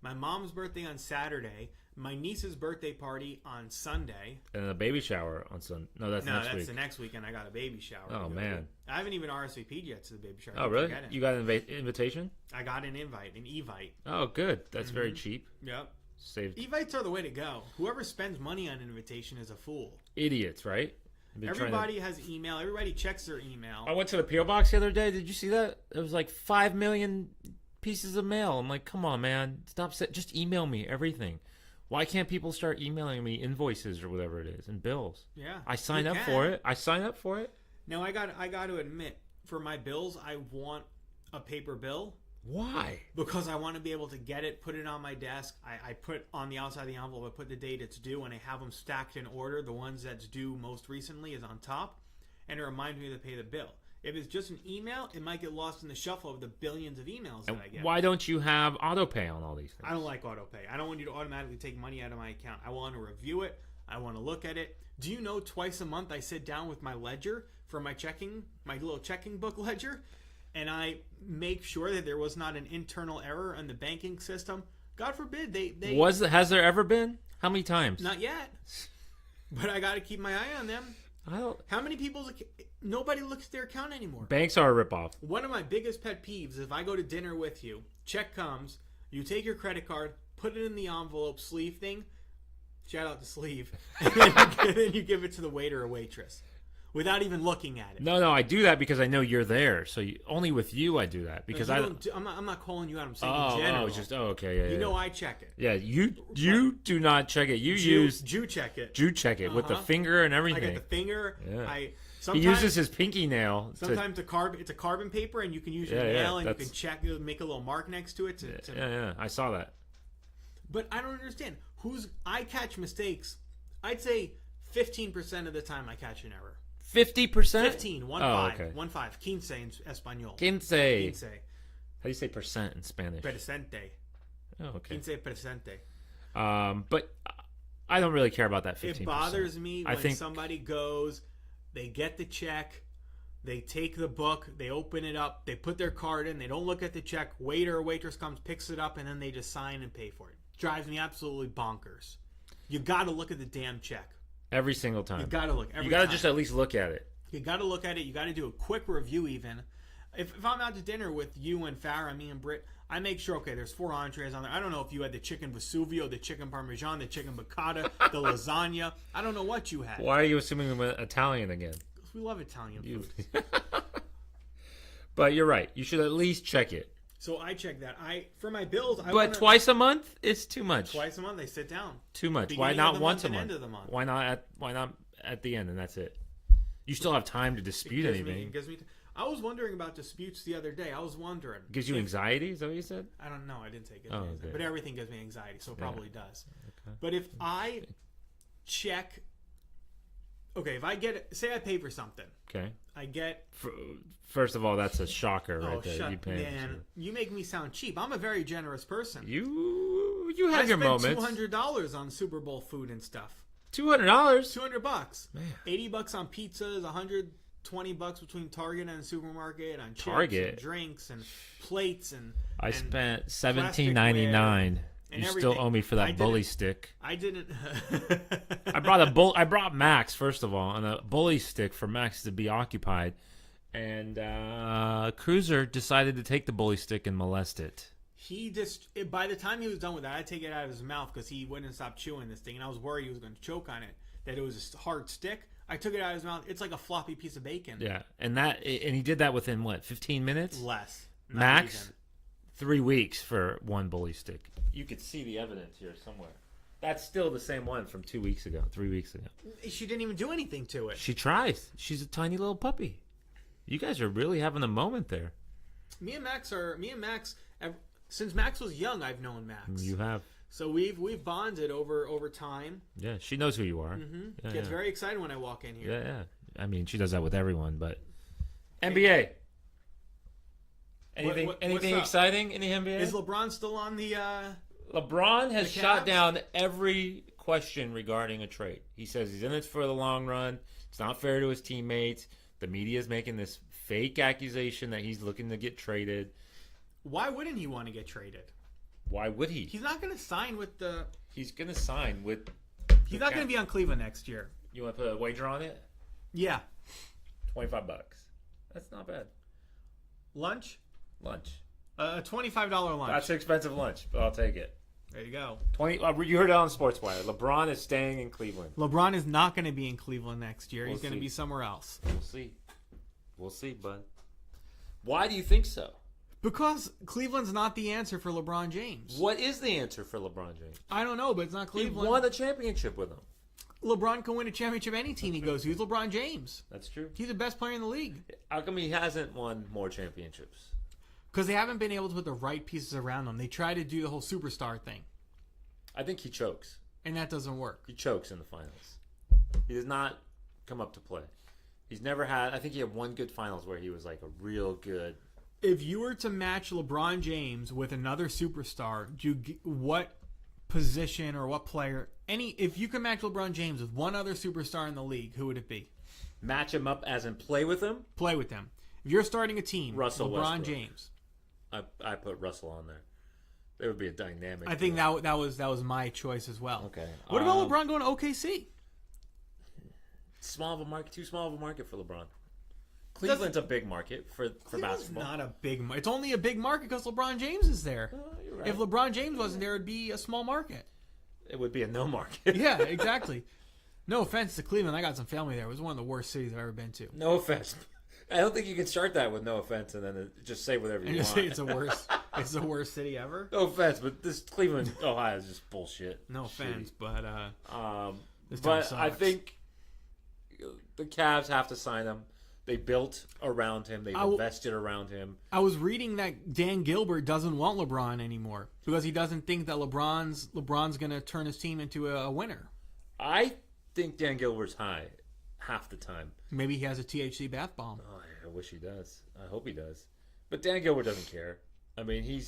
B: My mom's birthday on Saturday. My niece's birthday party on Sunday.
C: And a baby shower on Sunday. No, that's next week. No, that's
B: the next weekend. I got a baby shower.
C: Oh, man.
B: I haven't even RSVP'd yet to the baby shower.
C: Oh, really? You got an invitation?
B: I got an invite, an Evite.
C: Oh, good. That's very cheap.
B: Yep.
C: Saved.
B: Evites are the way to go. Whoever spends money on an invitation is a fool.
C: Idiots, right?
B: Everybody has email. Everybody checks their email.
C: I went to the P.O. Box the other day. Did you see that? It was like 5 million pieces of mail. I'm like, come on, man. Stop. Just email me everything. Why can't people start emailing me invoices or whatever it is and bills?
B: Yeah.
C: I sign up for it.
B: Now I got to admit, for my bills, I want a paper bill.
C: Why?
B: Because I want to be able to get it, put it on my desk. I put on the outside of the envelope, I put the date it's due, and I have them stacked in order. The ones that's due most recently is on top, and it reminds me to pay the bill. If it's just an email, it might get lost in the shuffle of the billions of emails that I get.
C: Why don't you have auto pay on all these things?
B: I don't like auto pay. I don't want you to automatically take money out of my account. I want to review it. I want to look at it. Do you know twice a month I sit down with my ledger for my little checking book ledger, and I make sure that there was not an internal error in the banking system. God forbid they
C: Has there ever been? How many times?
B: Not yet. But I got to keep my eye on them. How many people? Nobody looks at their account anymore.
C: Banks are a ripoff.
B: One of my biggest pet peeves is if I go to dinner with you, check comes, you take your credit card, put it in the envelope sleeve thing. Shout out to sleeve, and then you give it to the waiter or waitress without even looking at it.
C: No, I do that because I know you're there. So only with you I do that because I'm
B: not calling you out. I'm saying in general.
C: Okay, yeah.
B: I check it.
C: Yeah, you do not check it. You use
B: Jew check it.
C: Jew check it with the finger and everything.
B: I get the finger.
C: Yeah.
B: He
C: uses his pinky nail.
B: Sometimes it's a carbon paper, and you can use your nail, and you can check, make a little mark next to it.
C: Yeah, I saw that.
B: But I don't understand. I catch mistakes. I'd say 15% of the time I catch an error.
C: 50%?
B: 15, 1.5. 15 in español.
C: 15. How do you say percent in Spanish?
B: Presente.
C: Oh, okay.
B: 15%.
C: But I don't really care about that 15%.
B: It bothers me when somebody goes, they get the check, they take the book, they open it up, they put their card in, they don't look at the check, waiter or waitress comes, picks it up, and then they just sign and pay for it. Drives me absolutely bonkers. You got to look at the damn check.
C: Every single time.
B: You got to look.
C: You got to just at least look at it.
B: You got to look at it. You got to do a quick review even. If I'm out to dinner with you and Farrah, me and Britt, I make sure, okay, there's 4 entrees on there. I don't know if you had the chicken Vesuvio, the chicken Parmesan, the chicken Piccata, the lasagna. I don't know what you had.
C: Why are you assuming we went Italian again?
B: Because we love Italian food.
C: But you're right. You should at least check it.
B: So I check that. For my bills,
C: twice a month is too much.
B: Twice a month, they sit down.
C: Too much. Why not once a month? End of the month? Why not at the end and that's it? You still have time to dispute anything.
B: I was wondering about disputes the other day. I was wondering.
C: Gives you anxiety? Is that what you said?
B: I don't know. I didn't say it gives me anxiety. But everything gives me anxiety, so it probably does.
C: Okay.
B: But if I check... Okay, say I pay for something.
C: Okay.
B: I get...
C: First of all, that's a shocker right there.
B: You make me sound cheap. I'm a very generous person.
C: You have your moments.
B: I spent $200 on Super Bowl food and stuff.
C: $200?
B: $200.
C: Man.
B: $80 on pizzas, $120 between Target and the supermarket on chips and drinks and plates and
C: I spent $17.99. You still owe me for that bully stick.
B: I didn't.
C: I brought Max first of all, on a bully stick for Max to be occupied, and Cruiser decided to take the bully stick and molest it.
B: By the time he was done with that, I'd take it out of his mouth because he wouldn't stop chewing this thing, and I was worried he was going to choke on it. That it was a hard stick. I took it out of his mouth. It's like a floppy piece of bacon.
C: Yeah, and he did that within what, 15 minutes?
B: Less.
C: Max. 3 weeks for one bully stick. You could see the evidence here somewhere. That's still the same one from 3 weeks ago.
B: She didn't even do anything to it.
C: She tries. She's a tiny little puppy. You guys are really having a moment there.
B: Me and Max, since Max was young, I've known Max.
C: You have.
B: So we've bonded over time.
C: Yeah, she knows who you are.
B: Mm-hmm. Yeah, gets very excited when I walk in here.
C: Yeah. I mean, she does that with everyone, but NBA. Anything exciting in the NBA?
B: Is LeBron still on the...
C: LeBron has shot down every question regarding a trade. He says he's in it for the long run. It's not fair to his teammates. The media is making this fake accusation that he's looking to get traded.
B: Why wouldn't he want to get traded?
C: Why would he?
B: He's not going to sign with the...
C: He's going to sign with...
B: He's not going to be on Cleveland next year.
C: You want to put a wager on it?
B: Yeah.
C: $25. That's not bad.
B: Lunch.
C: A
B: $25 lunch.
C: That's an expensive lunch, but I'll take it.
B: There you go.
C: You heard it on SportsWire. LeBron is staying in Cleveland.
B: LeBron is not going to be in Cleveland next year. He's going to be somewhere else.
C: We'll see, bud. Why do you think so?
B: Because Cleveland's not the answer for LeBron James.
C: What is the answer for LeBron James?
B: I don't know, but it's not
C: He
B: Cleveland.
C: won a championship with him.
B: LeBron can win a championship any team he goes to. He's LeBron James.
C: That's true.
B: He's the best player in the league.
C: How come he hasn't won more championships?
B: Because they haven't been able to put the right pieces around him. They try to do the whole superstar thing,
C: I think he chokes.
B: and that doesn't work.
C: He chokes in the finals. He does not come up to play. He's never had. I think he had one good finals where he was like a real good.
B: If you were to match LeBron James with another superstar, what position or what player? If you could match LeBron James with one other superstar in the league, who would it be?
C: Match him up as in play with him.
B: Play with them. If you're starting a team,
C: Russell
B: LeBron
C: Westbrook.
B: James.
C: I put Russell on there. There would be a dynamic.
B: I think that was my choice as well.
C: Okay.
B: What about LeBron going to OKC?
C: Small of a market, too small of a market for LeBron. Cleveland's a big market for basketball.
B: Not a big market. It's only a big market because LeBron James is there.
C: You're right.
B: If LeBron James wasn't there, it'd be a small market.
C: It would be a no market.
B: Yeah, exactly. No offense to Cleveland. I got some family there. It was one of the worst cities I've ever been to.
C: No offense. I don't think you can start that with no offense and then just say whatever you
B: And
C: want.
B: just say it's the worst city ever.
C: No offense, but this Cleveland, Ohio is just bullshit.
B: No offense, but this town
C: But I
B: sucks.
C: think the Cavs have to sign him. They built around him. They've invested around him.
B: I was reading that Dan Gilbert doesn't want LeBron anymore because he doesn't think that LeBron's going to turn his team into a winner.
C: I think Dan Gilbert's high half the time.
B: Maybe he has a THC bath bomb.
C: Oh, I wish he does. I hope he does. But Dan Gilbert doesn't care. I mean,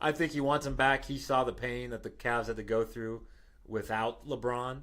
C: I think he wants him back. He saw the pain that the Cavs had to go through without LeBron,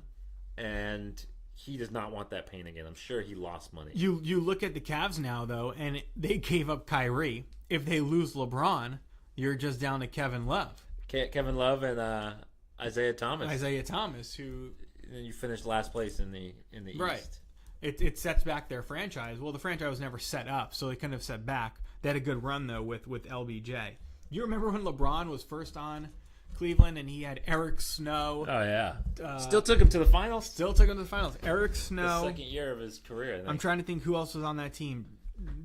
C: and he does not want that pain again. I'm sure he lost money.
B: You look at the Cavs now, though, and they gave up Kyrie. If they lose LeBron, you're just down to Kevin Love.
C: Kevin Love and Isaiah Thomas.
B: Isaiah Thomas, who...
C: And you finished last place in the
B: Right.
C: East.
B: It sets back their franchise. Well, the franchise was never set up, so they couldn't have set back. They had a good run, though, with LBJ. You remember when LeBron was first on Cleveland and he had Eric Snow?
C: Oh, yeah. Still took him to the finals.
B: Still took him to the finals. Eric
C: The
B: Snow.
C: second year of his career, I think.
B: I'm trying to think who else was on that team.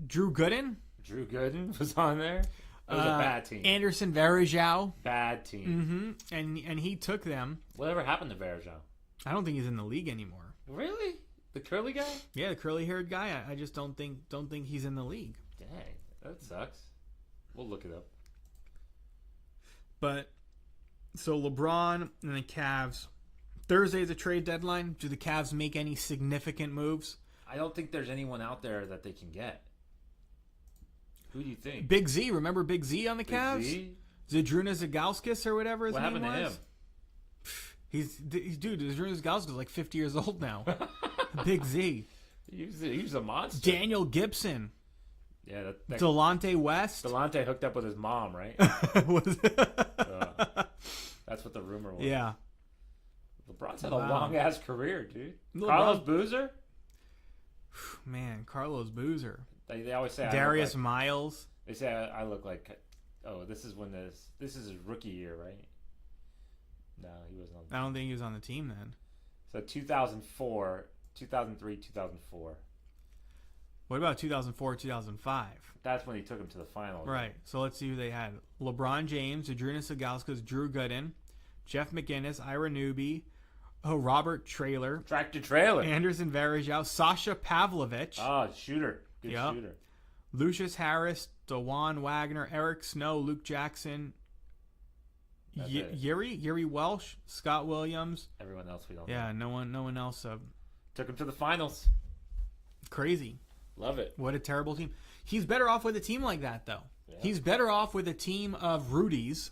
B: Drew Gooden?
C: Drew Gooden was on there. It was a bad team.
B: Anderson Varejao.
C: Bad team.
B: Mm-hmm. And he took them.
C: Whatever happened to Varejao?
B: I don't think he's in the league anymore.
C: Really? The curly guy?
B: Yeah, the curly-haired guy. I just don't think he's in the league.
C: Dang, that sucks. We'll look it up.
B: But so LeBron and the Cavs. Thursday's a trade deadline. Do the Cavs make any significant moves?
C: I don't think there's anyone out there that they can get. Who do you think?
B: Big Z, remember Big Z on the
C: Big
B: Cavs?
C: Z?
B: Zadrunas Zagauskas or whatever his
C: What
B: name
C: happened to
B: was.
C: him?
B: He's dude. Zadrunas Zagauskas is like 50 years old now. Big Z.
C: He was a monster.
B: Daniel Gibson.
C: Yeah,
B: Delonte West.
C: Delonte hooked up with his mom, right?
B: Was
C: That's what the rumor was.
B: yeah.
C: LeBron's had a long-ass career, dude.
B: LeBron-
C: Carlos Boozer?
B: Man, Carlos Boozer.
C: They always say
B: Darius Miles.
C: They say I look like... Oh, this is his rookie year, right? No, he wasn't on the
B: I don't think he was on the team then.
C: So 2004, 2003, 2004.
B: What about 2004, 2005?
C: That's when he took him to the finals.
B: Right. So let's see who they had. LeBron James, Zadrunas Zagauskas, Drew Gooden, Jeff McGinnis, Ira Newby, Robert Traylor,
C: Tractor trailer.
B: Anderson Varejao, Sasha Pavlovich,
C: Oh, shooter. Good shooter.
B: Lucius Harris, DeJuan Wagner, Eric Snow, Luke Jackson, Yuri Welsh, Scott Williams.
C: Everyone else we don't know.
B: Yeah, no one else.
C: Took him to the finals.
B: Crazy.
C: Love it.
B: What a terrible team. He's better off with a team like that, though.
C: Yeah.
B: He's better off with a team of Rudies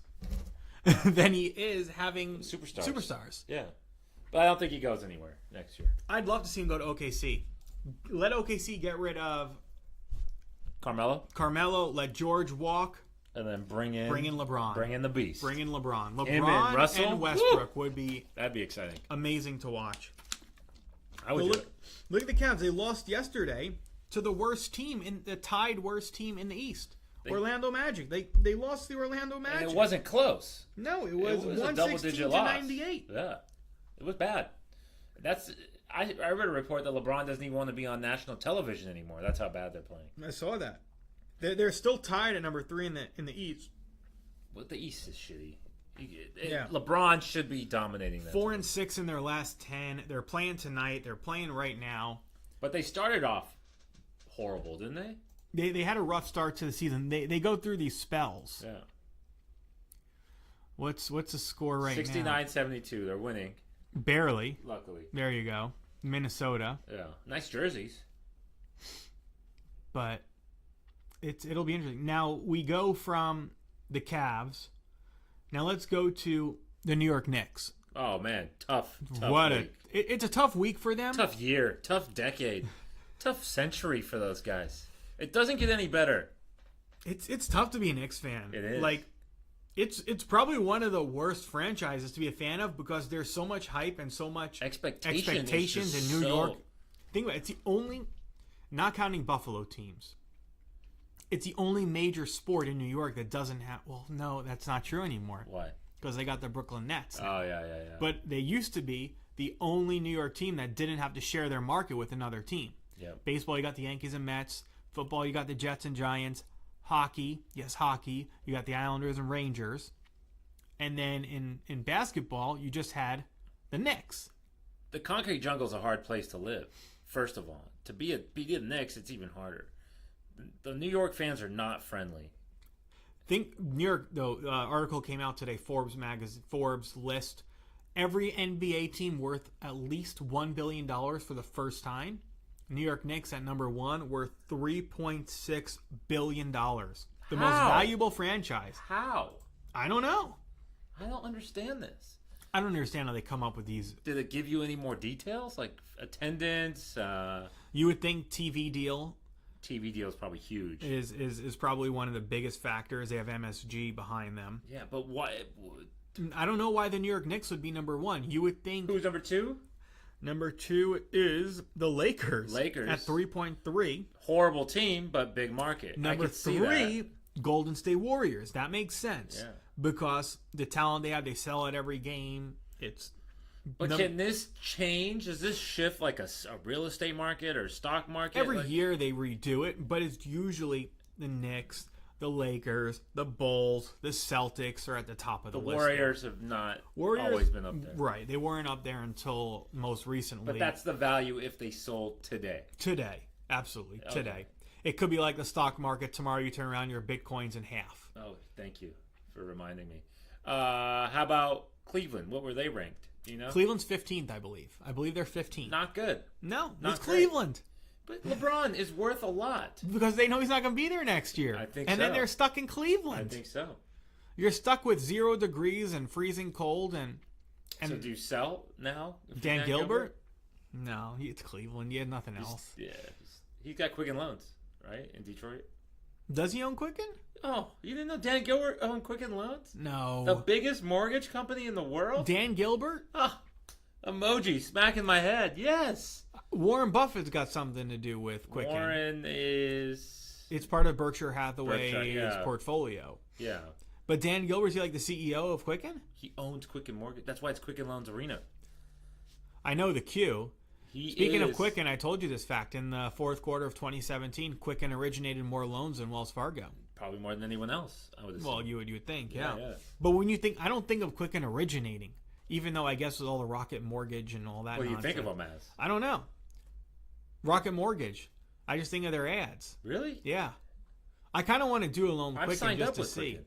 B: than he is having superstars.
C: Yeah. But I don't think he goes anywhere next year.
B: I'd love to see him go to OKC. Let OKC get rid of Carmelo. Let George walk.
C: And then bring in
B: LeBron.
C: Bring in the beast.
B: Bring in LeBron.
C: Him
B: LeBron
C: and Russell?
B: and Westbrook would be
C: That'd be exciting.
B: amazing to watch.
C: I would do it.
B: Look at the Cavs. They lost yesterday to the tied worst team in the East. Orlando Magic. They lost the Orlando Magic.
C: And it wasn't close.
B: No, it was
C: a
B: 116
C: double-digit
B: to
C: loss.
B: 98.
C: Yeah. It was bad. I read a report that LeBron doesn't even want to be on national television anymore. That's how bad they're playing.
B: I saw that. They're still tied at number 3 in the East.
C: Well, the East is shitty.
B: Yeah.
C: LeBron should be dominating that.
B: 4-6 in their last 10. They're playing tonight. They're playing right now.
C: But they started off horrible, didn't they?
B: They had a rough start to the season. They go through these spells.
C: Yeah.
B: What's the score right now?
C: 69-72. They're winning.
B: Barely.
C: Luckily.
B: There you go. Minnesota.
C: Yeah. Nice jerseys.
B: But it'll be interesting. Now we go from the Cavs. Now let's go to the New York Knicks.
C: Oh man, tough week.
B: It's a tough week for them.
C: Tough year, tough decade, tough century for those guys. It doesn't get any better.
B: It's tough to be a Knicks fan.
C: It is.
B: Like it's probably one of the worst franchises to be a fan of because there's so much hype and so much expectations in New York. Think about it, it's the only, not counting Buffalo teams, it's the only major sport in New York that doesn't have. Well, no, that's not true anymore.
C: Why?
B: Because they got the Brooklyn Nets.
C: Oh yeah.
B: But they used to be the only New York team that didn't have to share their market with another team.
C: Yeah.
B: Baseball, you got the Yankees and Mets. Football, you got the Jets and Giants. Hockey, yes, hockey. You got the Islanders and Rangers. And then in basketball, you just had the Knicks.
C: The concrete jungle is a hard place to live. First of all, to be the Knicks, it's even harder. The New York fans are not friendly.
B: Think New York, though, article came out today, Forbes list every NBA team worth at least $1 billion for the first time. New York Knicks at number 1 worth $3.6 billion. The most valuable franchise.
C: How?
B: I don't know.
C: I don't understand this.
B: I don't understand how they come up with these.
C: Did it give you any more details, like attendance?
B: You would think TV deal.
C: TV deal is probably huge.
B: Is probably one of the biggest factors. They have MSG behind them.
C: Yeah, but why?
B: I don't know why the New York Knicks would be number 1. You would think.
C: Who's number 2?
B: Number 2 is the Lakers.
C: Lakers
B: at 3.3.
C: Horrible team, but big market.
B: Number 3, Golden State Warriors. That makes sense.
C: Yeah.
B: Because the talent they have, they sell at every game.
C: But can this change? Does this shift like a real estate market or stock market?
B: Every year they redo it, but it's usually the Knicks, the Lakers, the Bulls, the Celtics are at the top of the list.
C: The Warriors have not always been up there.
B: Right. They weren't up there until most recently.
C: But that's the value if they sold today.
B: Today. Absolutely.
C: Okay.
B: Today. It could be like the stock market. Tomorrow you turn around, your Bitcoin's in half.
C: Oh, thank you for reminding me. How about Cleveland? What were they ranked? Do you know?
B: Cleveland's 15th, I believe. I believe they're 15th.
C: Not good.
B: No,
C: Not
B: it's
C: great.
B: Cleveland.
C: But LeBron is worth a lot.
B: Because they know he's not going to be there next year.
C: I think
B: and
C: so.
B: then they're stuck in Cleveland.
C: I think so.
B: You're stuck with 0 degrees and freezing cold. And
C: So do you sell now?
B: Dan Gilbert? No, it's Cleveland. You had nothing else.
C: Yeah. He's got Quicken Loans, right? In Detroit.
B: Does he own Quicken?
C: Oh, you didn't know Dan Gilbert owned Quicken Loans?
B: No.
C: The biggest mortgage company in the world?
B: Dan Gilbert?
C: Oh, emoji smacking my head. Yes.
B: Warren Buffett's got something to do with Quicken.
C: Warren is...
B: It's part of Berkshire Hathaway's portfolio.
C: Yeah.
B: But Dan Gilbert's he like the CEO of Quicken?
C: He owns Quicken Mortgage. That's why it's Quicken Loans Arena.
B: I know the Q.
C: Speaking
B: of Quicken, I told you this fact. In the fourth quarter of 2017, Quicken originated more loans than Wells Fargo.
C: Probably more than anyone else, I would assume.
B: Well, you would think, yeah.
C: Yeah.
B: But when you think, I don't think of Quicken originating, even though I guess with all the Rocket Mortgage and all that.
C: What do you
B: nonsense.
C: think of them as?
B: I don't know. Rocket Mortgage. I just think of their ads.
C: Really?
B: Yeah. I kind of want to do a loan
C: I've
B: Quicken
C: signed
B: just
C: up
B: to
C: with
B: see.
C: Quicken.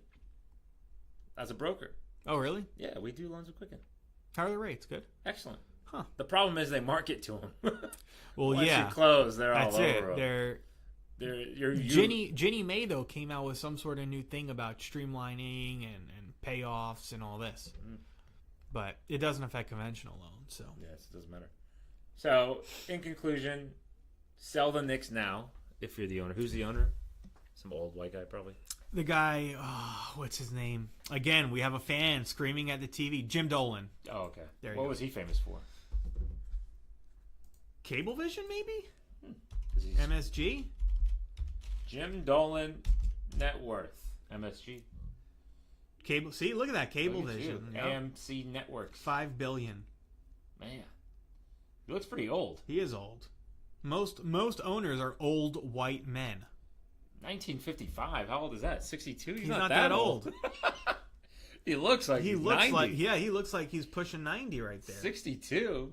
C: As a broker.
B: Oh, really?
C: Yeah, we do loans with Quicken.
B: How are the rates? Good.
C: Excellent.
B: Huh.
C: The problem is they market to them.
B: Well,
C: Once
B: yeah.
C: you close, they're
B: That's
C: all
B: it.
C: over 'em.
B: They're Ginny Mae though came out with some sort of new thing about streamlining and payoffs and all this, but it doesn't affect conventional loans. So
C: yes, it doesn't matter. So in conclusion, sell the Knicks now if you're the owner. Who's the owner? Some old white guy probably.
B: the guy, what's his name? Again, we have a fan screaming at the TV. Jim Dolan.
C: Oh, okay.
B: There you
C: What
B: go.
C: was he famous for?
B: Cablevision, maybe?
C: Is he
B: MSG?
C: Jim Dolan net worth MSG.
B: Cable. See, look at that.
C: Look at you.
B: Cablevision. Yep.
C: AMC Networks.
B: $5 billion.
C: Man, he looks pretty old.
B: He is old. Most owners are old white men.
C: 1955. How old is that? 62.
B: He's not that old.
C: He looks like he's 90.
B: He looks like he's pushing 90 right there.
C: 62.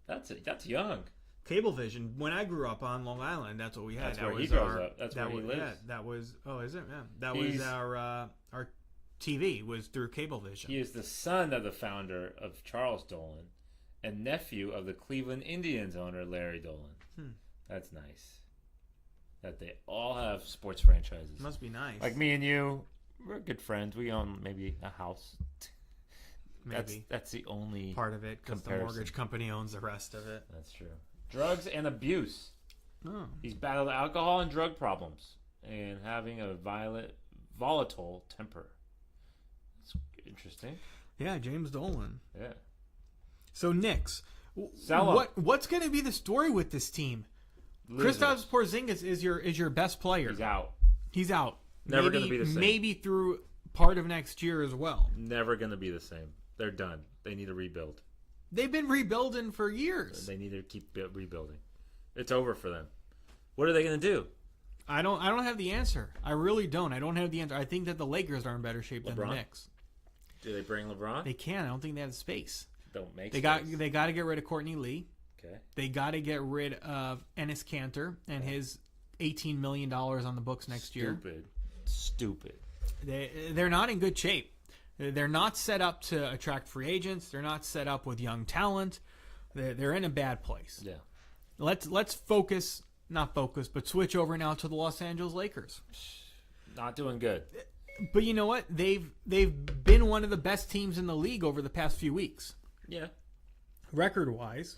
C: That's young.
B: Cablevision. When I grew up on Long Island, that's what we had.
C: That's where he grows up. That's where he lives.
B: Yeah, that was. Oh, is it? Yeah, that was our TV was through Cablevision.
C: He is the son of the founder of Charles Dolan and nephew of the Cleveland Indians owner Larry Dolan. That's nice. That they all have sports franchises.
B: Must be nice.
C: Like me and you, we're good friends. We own maybe a house.
B: Maybe
C: that's the only
B: part of it because the mortgage company owns the rest of it.
C: That's true. Drugs and abuse.
B: Oh.
C: He's battled alcohol and drug problems and having a volatile temper. That's interesting.
B: Yeah, James Dolan.
C: Yeah.
B: So Knicks,
C: Sell
B: what's going to be the story with this team? Kristaps Porzingis is your best player.
C: He's out.
B: Never
C: going to be the same.
B: Maybe through part of next year as well.
C: Never going to be the same. They're done. They need to rebuild.
B: They've been rebuilding for years.
C: They need to keep rebuilding. It's over for them. What are they going to do?
B: I don't have the answer. I really don't. I don't have the answer. I think that the Lakers are in better shape than the Knicks.
C: Do they bring LeBron?
B: They can. I don't think they have the space.
C: Don't make
B: They got to get rid of Courtney Lee.
C: Okay.
B: They got to get rid of Enes Kanter and his $18 million on the books next year.
C: Stupid.
B: They're not in good shape. They're not set up to attract free agents. They're not set up with young talent. They're in a bad place.
C: Yeah.
B: Let's switch over now to the Los Angeles Lakers.
C: Not doing good.
B: But you know what? They've been one of the best teams in the league over the past few weeks.
C: Yeah.
B: Record-wise,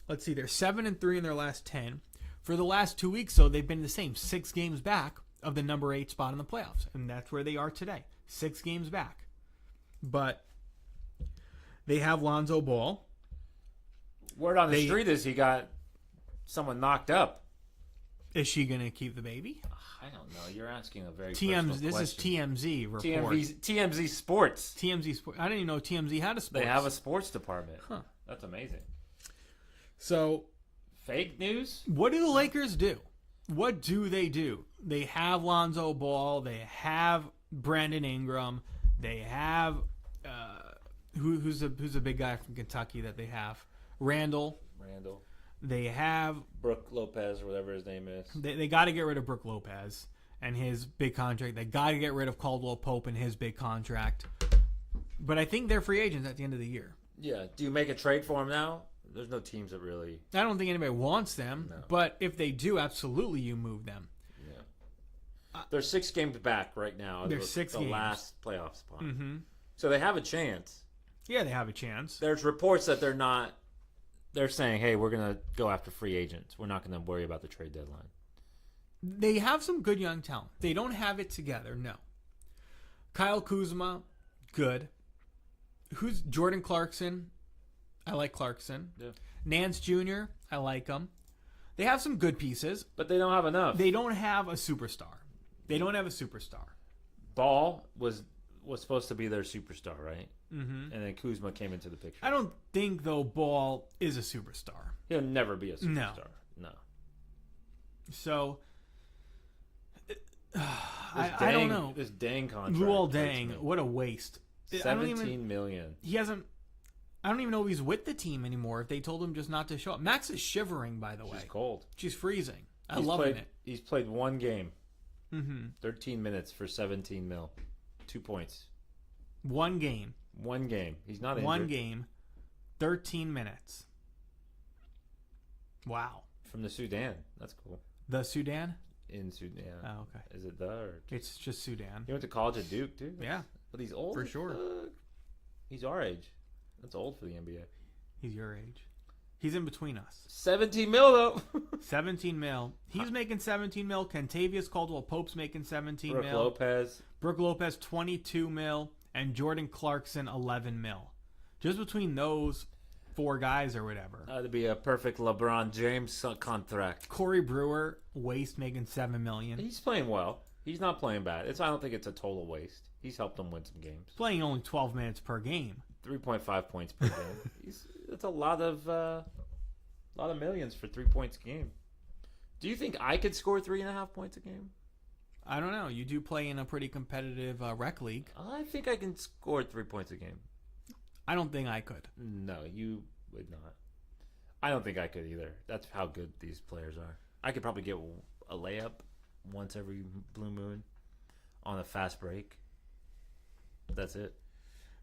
B: let's see. They're 7-3 in their last 10. For the last 2 weeks, though, they've been the same. 6 games back of the number 8 spot in the playoffs, and that's where they are today. 6 games back. But they have Lonzo Ball.
C: Word on the street is he got someone knocked up.
B: Is she going to keep the baby?
C: I don't know. You're asking a very personal question.
B: This is TMZ report.
C: TMZ Sports.
B: TMZ Sports. I didn't even know TMZ had a sports.
C: They have a sports department.
B: Huh.
C: That's amazing.
B: So,
C: fake news?
B: What do the Lakers do? What do? They have Lonzo Ball. They have Brandon Ingram. They have who's a big guy from Kentucky that they have? Randall. They have
C: Brook Lopez or whatever his name is.
B: They got to get rid of Brook Lopez and his big contract. They got to get rid of Caldwell Pope and his big contract. But I think they're free agents at the end of the year.
C: Yeah. Do you make a trade for him now? There's no teams that really...
B: I don't think anybody wants them.
C: No.
B: But if they do, absolutely you move them.
C: Yeah. They're 6 games back right now.
B: They're 6 games.
C: The last playoff spot.
B: Mm-hmm.
C: So they have a chance.
B: Yeah, they have a chance.
C: There's reports that they're not... They're saying, hey, we're going to go after free agents. We're not going to worry about the trade deadline.
B: They have some good young talent. They don't have it together, no. Kyle Kuzma, good. Who's Jordan Clarkson? I like Clarkson. Yeah. Nance Jr., I like him. They have some good pieces.
C: But they don't have enough.
B: They don't have a superstar.
C: Ball was supposed to be their superstar, right?
B: Mm-hmm.
C: And then Kuzma came into the picture.
B: I don't think, though, Ball is a superstar.
C: He'll never be a superstar. No.
B: So, I don't know.
C: This dang contract.
B: Luol Deng, what a waste.
C: $17 million.
B: He hasn't... I don't even know if he's with the team anymore, if they told him just not to show up. Max is shivering, by the way.
C: She's cold.
B: She's freezing. I'm loving it.
C: He's played 1 game.
B: Mm-hmm.
C: 13 minutes for $17 million. 2 points.
B: 1 game.
C: 1 game. He's not injured.
B: 1 game. 13 minutes. Wow.
C: From the Sudan. That's cool.
B: The Sudan?
C: In Sudan.
B: Oh, okay.
C: Is it the or
B: it's just Sudan.
C: He went to college at Duke, too.
B: Yeah.
C: But he's old.
B: For sure.
C: He's our age. That's old for the NBA.
B: He's your age. He's in between us.
C: 17 mil, though.
B: 17 mil. He's making 17 mil. Kentavious Caldwell Pope's making 17
C: Brook
B: mil.
C: Lopez.
B: Brook Lopez, 22 mil. And Jordan Clarkson, 11 mil. Just between those 4 guys or whatever.
C: That'd be a perfect LeBron James contract.
B: Corey Brewer, waste, making $7 million.
C: He's playing well. He's not playing bad. I don't think it's a total waste. He's helped them win some games.
B: Playing only 12 minutes per game.
C: 3.5 points per game. That's a lot of millions for 3 points a game. Do you think I could score 3.5 points a game?
B: I don't know. You do play in a pretty competitive rec league.
C: I think I can score 3 points a game.
B: I don't think I could.
C: No, you would not. I don't think I could either. That's how good these players are. I could probably get a layup once every blue moon on a fast break. That's it.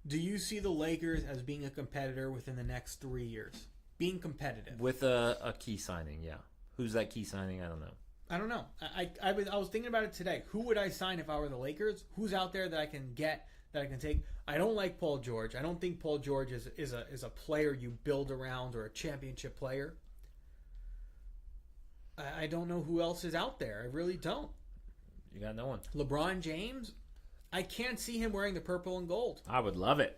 B: Do you see the Lakers as being a competitor within the next 3 years? Being competitive.
C: With a key signing, yeah. Who's that key signing? I don't know.
B: I don't know. I was thinking about it today. Who would I sign if I were the Lakers? Who's out there that I can get, that I can take? I don't like Paul George. I don't think Paul George is a player you build around or a championship player. I don't know who else is out there. I really don't.
C: You got no one.
B: LeBron James, I can't see him wearing the purple and gold.
C: I would love it.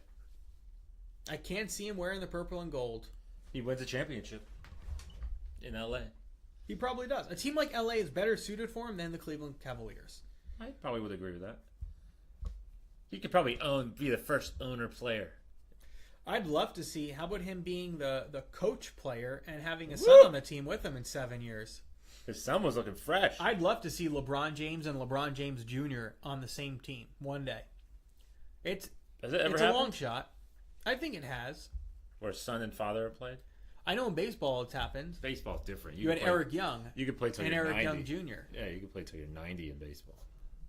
B: I can't see him wearing the purple and gold.
C: He wins a championship in L.A.
B: He probably does. A team like LA is better suited for him than the Cleveland Cavaliers.
C: I probably would agree with that. He could probably be the first owner player.
B: I'd love to see, how about him being the coach player and having his son on the team with him in 7 years?
C: His son was looking fresh.
B: I'd love to see LeBron James and LeBron James Jr. on the same team one day.
C: Has it ever
B: it's
C: happened?
B: A long shot. I think it has.
C: Where son and father have played?
B: I know in baseball it's happened.
C: Baseball's different.
B: You had Eric Young.
C: You could play till
B: and
C: you're
B: Eric
C: 90.
B: Young Jr.
C: Yeah, you could play till you're 90 in baseball.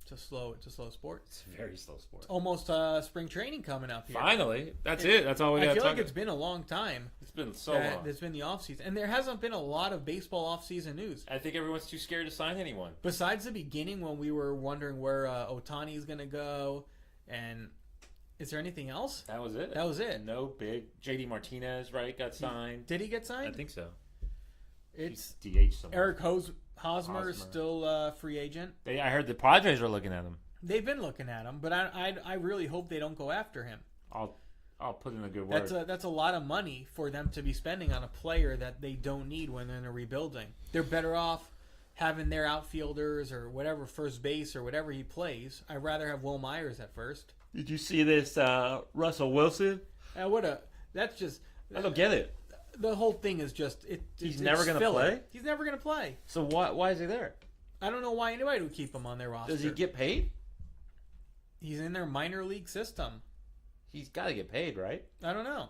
B: It's a slow sport.
C: It's a very slow sport.
B: Almost spring training coming up here.
C: Finally. That's it. That's all we got to
B: I feel
C: talk
B: like it's been a long time.
C: It's been so long.
B: There's been the off season, and there hasn't been a lot of baseball off season news.
C: I think everyone's too scared to sign anyone.
B: Besides the beginning when we were wondering where Ohtani is going to go, and is there anything else?
C: That was it.
B: That was it.
C: No big. JD Martinez, right, got signed.
B: Did he get signed?
C: I think so.
B: It's
C: He's DH somewhere.
B: Eric Hosmer is still a free agent.
C: I heard the Padres are looking at him.
B: They've been looking at him, but I really hope they don't go after him.
C: I'll put in a good word.
B: That's a lot of money for them to be spending on a player that they don't need when they're in a rebuilding. They're better off having their outfielders or whatever, first base or whatever he plays. I'd rather have Will Myers at first.
C: Did you see this Russell Wilson?
B: That's just.
C: I don't get it.
B: The whole thing is just
C: He's never going to play?
B: He's never going to play.
C: So why is he there?
B: I don't know why anybody would keep him on their roster.
C: Does he get paid?
B: He's in their minor league system.
C: He's got to get paid, right?
B: I don't know.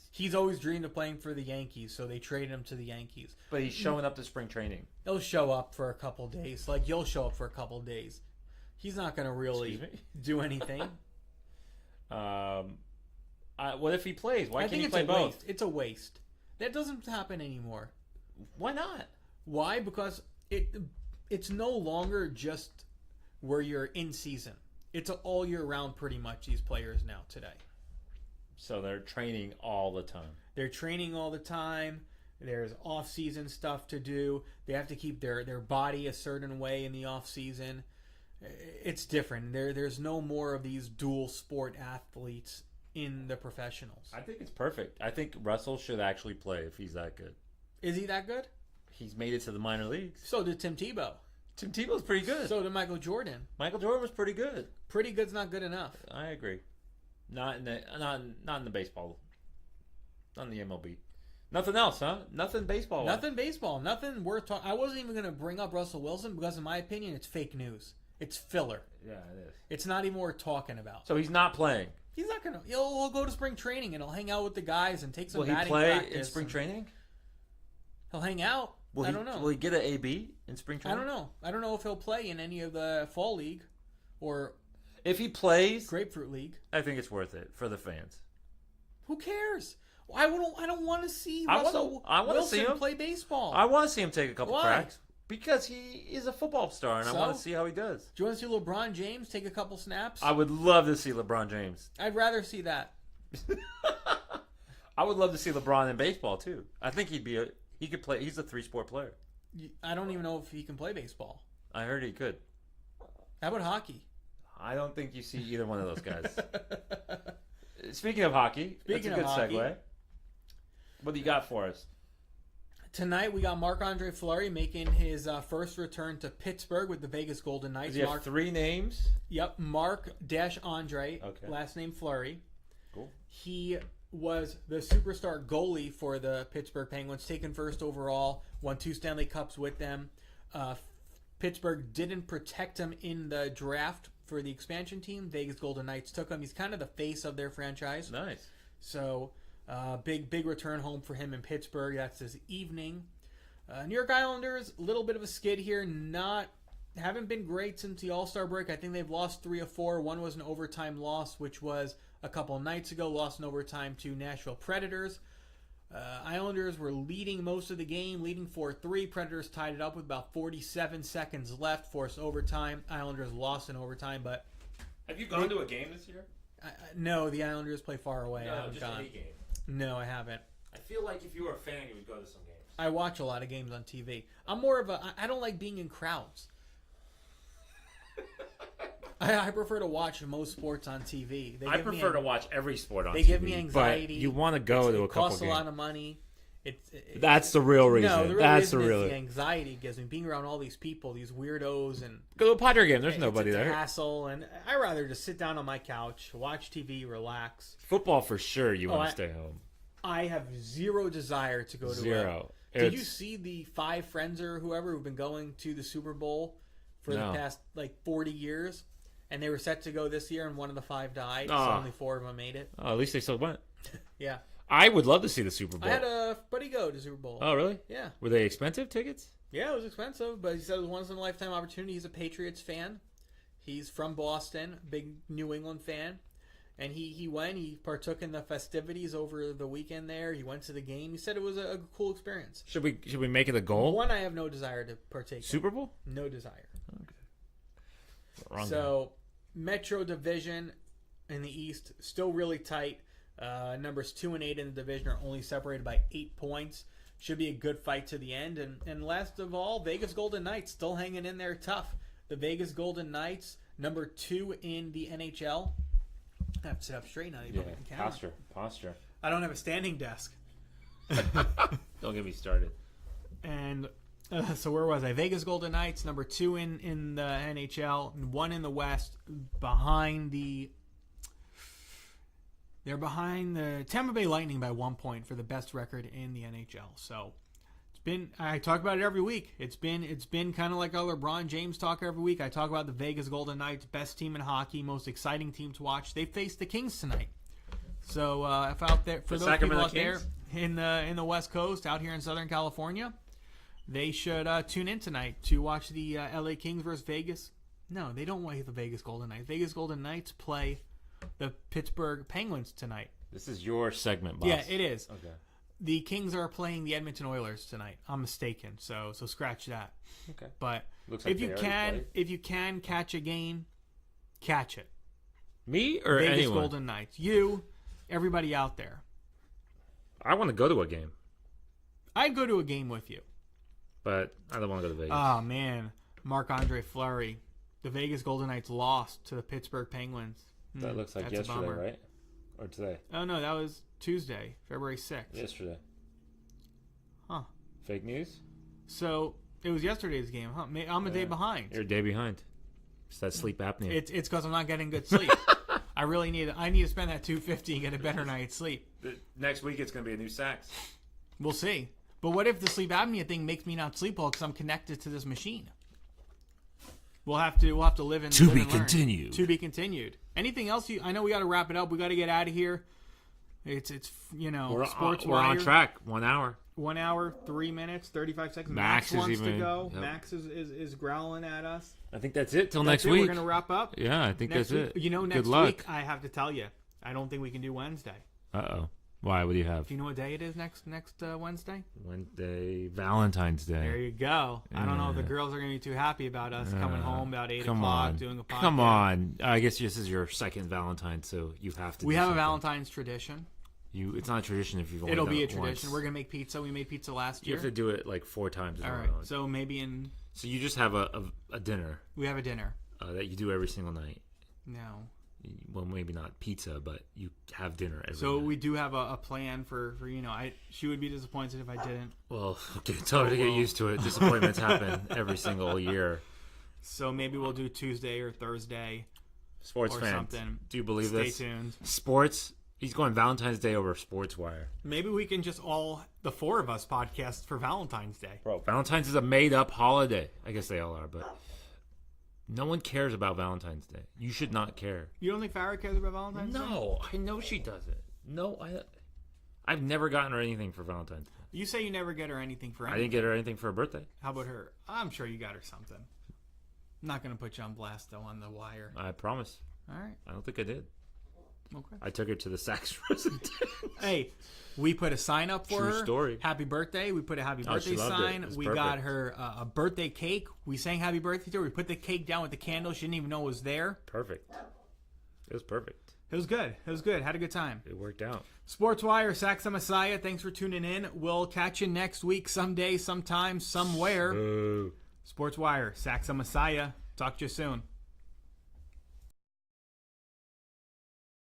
B: He's always dreamed of playing for the Yankees, so they traded him to the Yankees.
C: But he's showing up to spring training.
B: He'll show up for a couple days. Like, you'll show up for a couple days. He's not going to really do anything.
C: What if he plays? Why can't he play both?
B: It's a waste. That doesn't happen anymore.
C: Why not?
B: Why? Because it's no longer just where you're in season. It's all year round pretty much, these players now today.
C: So they're training all the time.
B: They're training all the time. There's off-season stuff to do. They have to keep their body a certain way in the off-season. It's different. There's no more of these dual sport athletes in the professionals.
C: I think it's perfect. I think Russell should actually play if he's that good.
B: Is he that good?
C: He's made it to the minor leagues.
B: So did Tim Tebow.
C: Tim Tebow's pretty good.
B: So did Michael Jordan.
C: Michael Jordan was pretty good.
B: Pretty good's not good enough.
C: I agree. Not in the baseball. Not in the MLB. Nothing else, huh? Nothing baseball.
B: Nothing baseball. Nothing worth talking. I wasn't even going to bring up Russell Wilson because, in my opinion, it's fake news. It's filler.
C: Yeah, it is.
B: It's not even worth talking about.
C: So he's not playing.
B: He's not going to. He'll go to spring training and he'll hang out with the guys and take some batting
C: practice. Will he
B: practice.
C: play in spring training?
B: He'll hang out. I don't know.
C: Will he get an AB in spring training?
B: I don't know. I don't know if he'll play in any of the fall league or
C: if he plays
B: grapefruit league.
C: I think it's worth it for the fans.
B: Who cares? I don't want to see
C: I
B: Russell
C: want to see him
B: play baseball.
C: I want to see him take a couple
B: Why?
C: cracks because he is a football star, and I want to see how he does.
B: Do you want to see LeBron James take a couple snaps?
C: I would love to see LeBron James.
B: I'd rather see that.
C: I would love to see LeBron in baseball too. I think he could play. He's a 3-sport player.
B: I don't even know if he can play baseball.
C: I heard he could.
B: How about hockey?
C: I don't think you see either one of those guys. Speaking of hockey, that's a good segue. What do you got for us?
B: Tonight we got Marc-Andre Fleury making his first return to Pittsburgh with the Vegas Golden Knights.
C: Does he have 3 names?
B: Yep, Marc-Andre,
C: okay.
B: Last name Fleury.
C: Cool.
B: He was the superstar goalie for the Pittsburgh Penguins, taken first overall, won 2 Stanley Cups with them. Pittsburgh didn't protect him in the draft for the expansion team. Vegas Golden Knights took him. He's kind of the face of their franchise.
C: Nice.
B: So, big return home for him in Pittsburgh. That's this evening. New York Islanders, a little bit of a skid here. Haven't been great since the All-Star break. I think they've lost 3 of 4. One was an overtime loss, which was a couple nights ago. Lost in overtime to Nashville Predators. Islanders were leading most of the game, leading 4-3. Predators tied it up with about 47 seconds left, forced overtime. Islanders lost in overtime, but...
C: Have you gone to a game this year?
B: No, the Islanders play far away. I
C: No,
B: haven't
C: just
B: gone.
C: any game.
B: No, I haven't.
C: I feel like if you were a fan, you would go to some games.
B: I watch a lot of games on TV. I'm more of a... I don't like being in crowds. I prefer to watch most sports on TV.
C: I prefer to watch every sport on TV.
B: They give me anxiety.
D: But you want to go to a couple games.
B: It costs a lot of money.
D: That's the real reason.
B: No, the real
D: That's
B: reason
D: the
B: is
D: real.
B: the anxiety it gives me. Being around all these people, these weirdos, and
D: Go to a Padre game. There's nobody
B: it's a
D: there.
B: hassle, and I rather just sit down on my couch, watch TV, relax.
D: Football for sure. You want
B: I-
D: to stay home.
B: I have zero desire to go to
D: Zero.
B: Did you
D: It's-
B: see the 5 friends or whoever who've been going to the Super Bowl for
D: No.
B: the past 40 years? And they were set to go this year, and one of the 5 died, so
D: Ah.
B: only 4 of them made it.
D: Oh, at least they still went.
B: Yeah.
D: I would love to see the Super Bowl.
B: I had a buddy go to Super Bowl.
D: Oh, really?
B: Yeah.
D: Were they expensive tickets?
B: Yeah, it was expensive, but he said it was once in a lifetime opportunity. He's a Patriots fan. He's from Boston, big New England fan. And he went, he partook in the festivities over the weekend there. He went to the game. He said it was a cool experience.
D: Should we make it a goal?
B: One, I have no desire to partake
D: Super Bowl?
B: in. No desire.
D: Wrong
B: So, Metro Division in the East, still really tight. Numbers 2 and 8 in the division are only separated by 8 points. Should be a good fight to the end. And last of all, Vegas Golden Knights still hanging in there tough. The Vegas Golden Knights, number 2 in the NHL. I have to sit up straight now. You
D: Yeah.
B: put me on camera.
C: Posture.
B: I don't have a standing desk.
C: Don't get me started.
B: And so where was I? Vegas Golden Knights, number 2 in the NHL, and 1 in the West, They're behind the Tampa Bay Lightning by 1 point for the best record in the NHL. So I talk about it every week. It's been kind of like a LeBron James talk every week. I talk about the Vegas Golden Knights, best team in hockey, most exciting team to watch. They face the Kings tonight. So if out there for
C: The
B: those people
C: Sacramento
B: out there
C: Kings?
B: in the West Coast, out here in Southern California, they should tune in tonight to watch the LA Kings versus Vegas. No, they don't play the Vegas Golden Knights. Vegas Golden Knights play the Pittsburgh Penguins tonight.
D: This is your segment, boss.
B: Yeah, it is.
C: Okay.
B: The Kings are playing the Edmonton Oilers tonight. I'm mistaken, so scratch that.
C: Okay.
B: But
C: Looks like
B: if you
C: they already played.
B: if you can catch a game, catch it.
D: Me or
B: Vegas
D: anyone?
B: Golden Knights. You, everybody out there.
D: I want to go to a game,
B: I'd go to a game with you.
D: but I don't want to go to Vegas.
B: Oh man, Marc-Andre Fleury. The Vegas Golden Knights lost to the Pittsburgh Penguins.
D: that looks like
B: that's a
D: yesterday,
B: bummer.
D: right? Or today?
B: Oh no, that was Tuesday, February 6th.
D: Yesterday.
B: Huh.
D: Fake news?
B: So it was yesterday's game, huh? I'm a day behind.
D: You're a day behind. It's that sleep apnea.
B: It's because I'm not getting good sleep. I need to spend that $250 and get a better night's sleep.
C: Next week it's going to be a new Saks.
B: We'll see. But what if the sleep apnea thing makes me not sleep well because I'm connected to this machine? We'll have to live in
D: To
B: live
D: be
B: and learn.
D: continued.
B: To be continued. Anything else? I know we got to wrap it up. We got to get out of here. It's sports.
D: We're on
B: Wire.
D: track. 1 hour.
B: 1 hour, 3 minutes, 35 seconds.
D: Max is
B: wants to
D: even-
B: go.
D: yep.
B: Max is growling at us.
D: I think that's it till
B: That's
D: next
B: it.
D: week.
B: We're gonna wrap up.
D: Yeah, I think
B: Next
D: that's
B: week,
D: it.
B: next
D: Good luck.
B: week I have to tell you, I don't think we can do Wednesday.
D: Uh-oh. Why? What do you have?
B: Do you know what day it is next Wednesday?
D: Wednesday, Valentine's Day.
B: There you go. I don't know if the girls are going to be too happy about us coming home about 8
D: Come
B: o'clock
D: on.
B: doing a podcast.
D: Come on. I guess this is your second Valentine, so you have to
B: We
D: do
B: have a
D: something.
B: Valentine's tradition.
D: It's not a tradition if you've only
B: It'll
D: done
B: be a
D: it
B: tradition.
D: once.
B: We're going to make pizza. We made pizza last
D: You
B: year.
D: have to do it like 4 times in
B: All
D: a
B: right.
D: row.
B: So maybe
D: So you just have a dinner
B: we have a dinner.
D: that you do every single night.
B: No.
D: Well, maybe not pizza, but you have dinner every
B: So
D: night.
B: we do have a plan for she would be disappointed if I didn't.
D: Well, okay, tell her to get used to it. Disappointments happen every single year.
B: So maybe we'll do Tuesday or Thursday
D: Sports
B: or
D: fans,
B: something.
D: do you believe
B: Stay
D: this?
B: tuned.
D: Sports He's going Valentine's Day over SportsWire.
B: Maybe we can just the four of us, podcast for Valentine's Day.
D: Bro, Valentine's is a made-up holiday. I guess they all are, but no one cares about Valentine's Day. You should not care.
B: You don't think Farrah cares about Valentine's Day?
D: No, I know she doesn't. No, I've never gotten her anything for Valentine's Day.
B: You say you never get her anything for anything.
D: I didn't get her anything for her birthday.
B: How about her? I'm sure you got her something. I'm not going to put you on blast, though, on the wire.
D: I promise.
B: All right.
D: I don't think I did.
B: Okay.
D: I took her to the Saks residence.
B: Hey, we put a sign up for her.
D: True story.
B: Happy birthday. We put a happy birthday
D: she loved
B: sign.
D: it.
B: We
D: Perfect.
B: got her a birthday cake. We sang happy birthday to her. We put the cake down with the candle. She didn't even know it was there.
D: Perfect. It was perfect.
B: It was good. It was good. Had a good time.
D: It worked out.
B: SportsWire, Saks and Massieh, thanks for tuning in. We'll catch you next week, someday, sometime, somewhere.
D: Boo.
B: SportsWire, Saks and Massieh. Talk to you soon.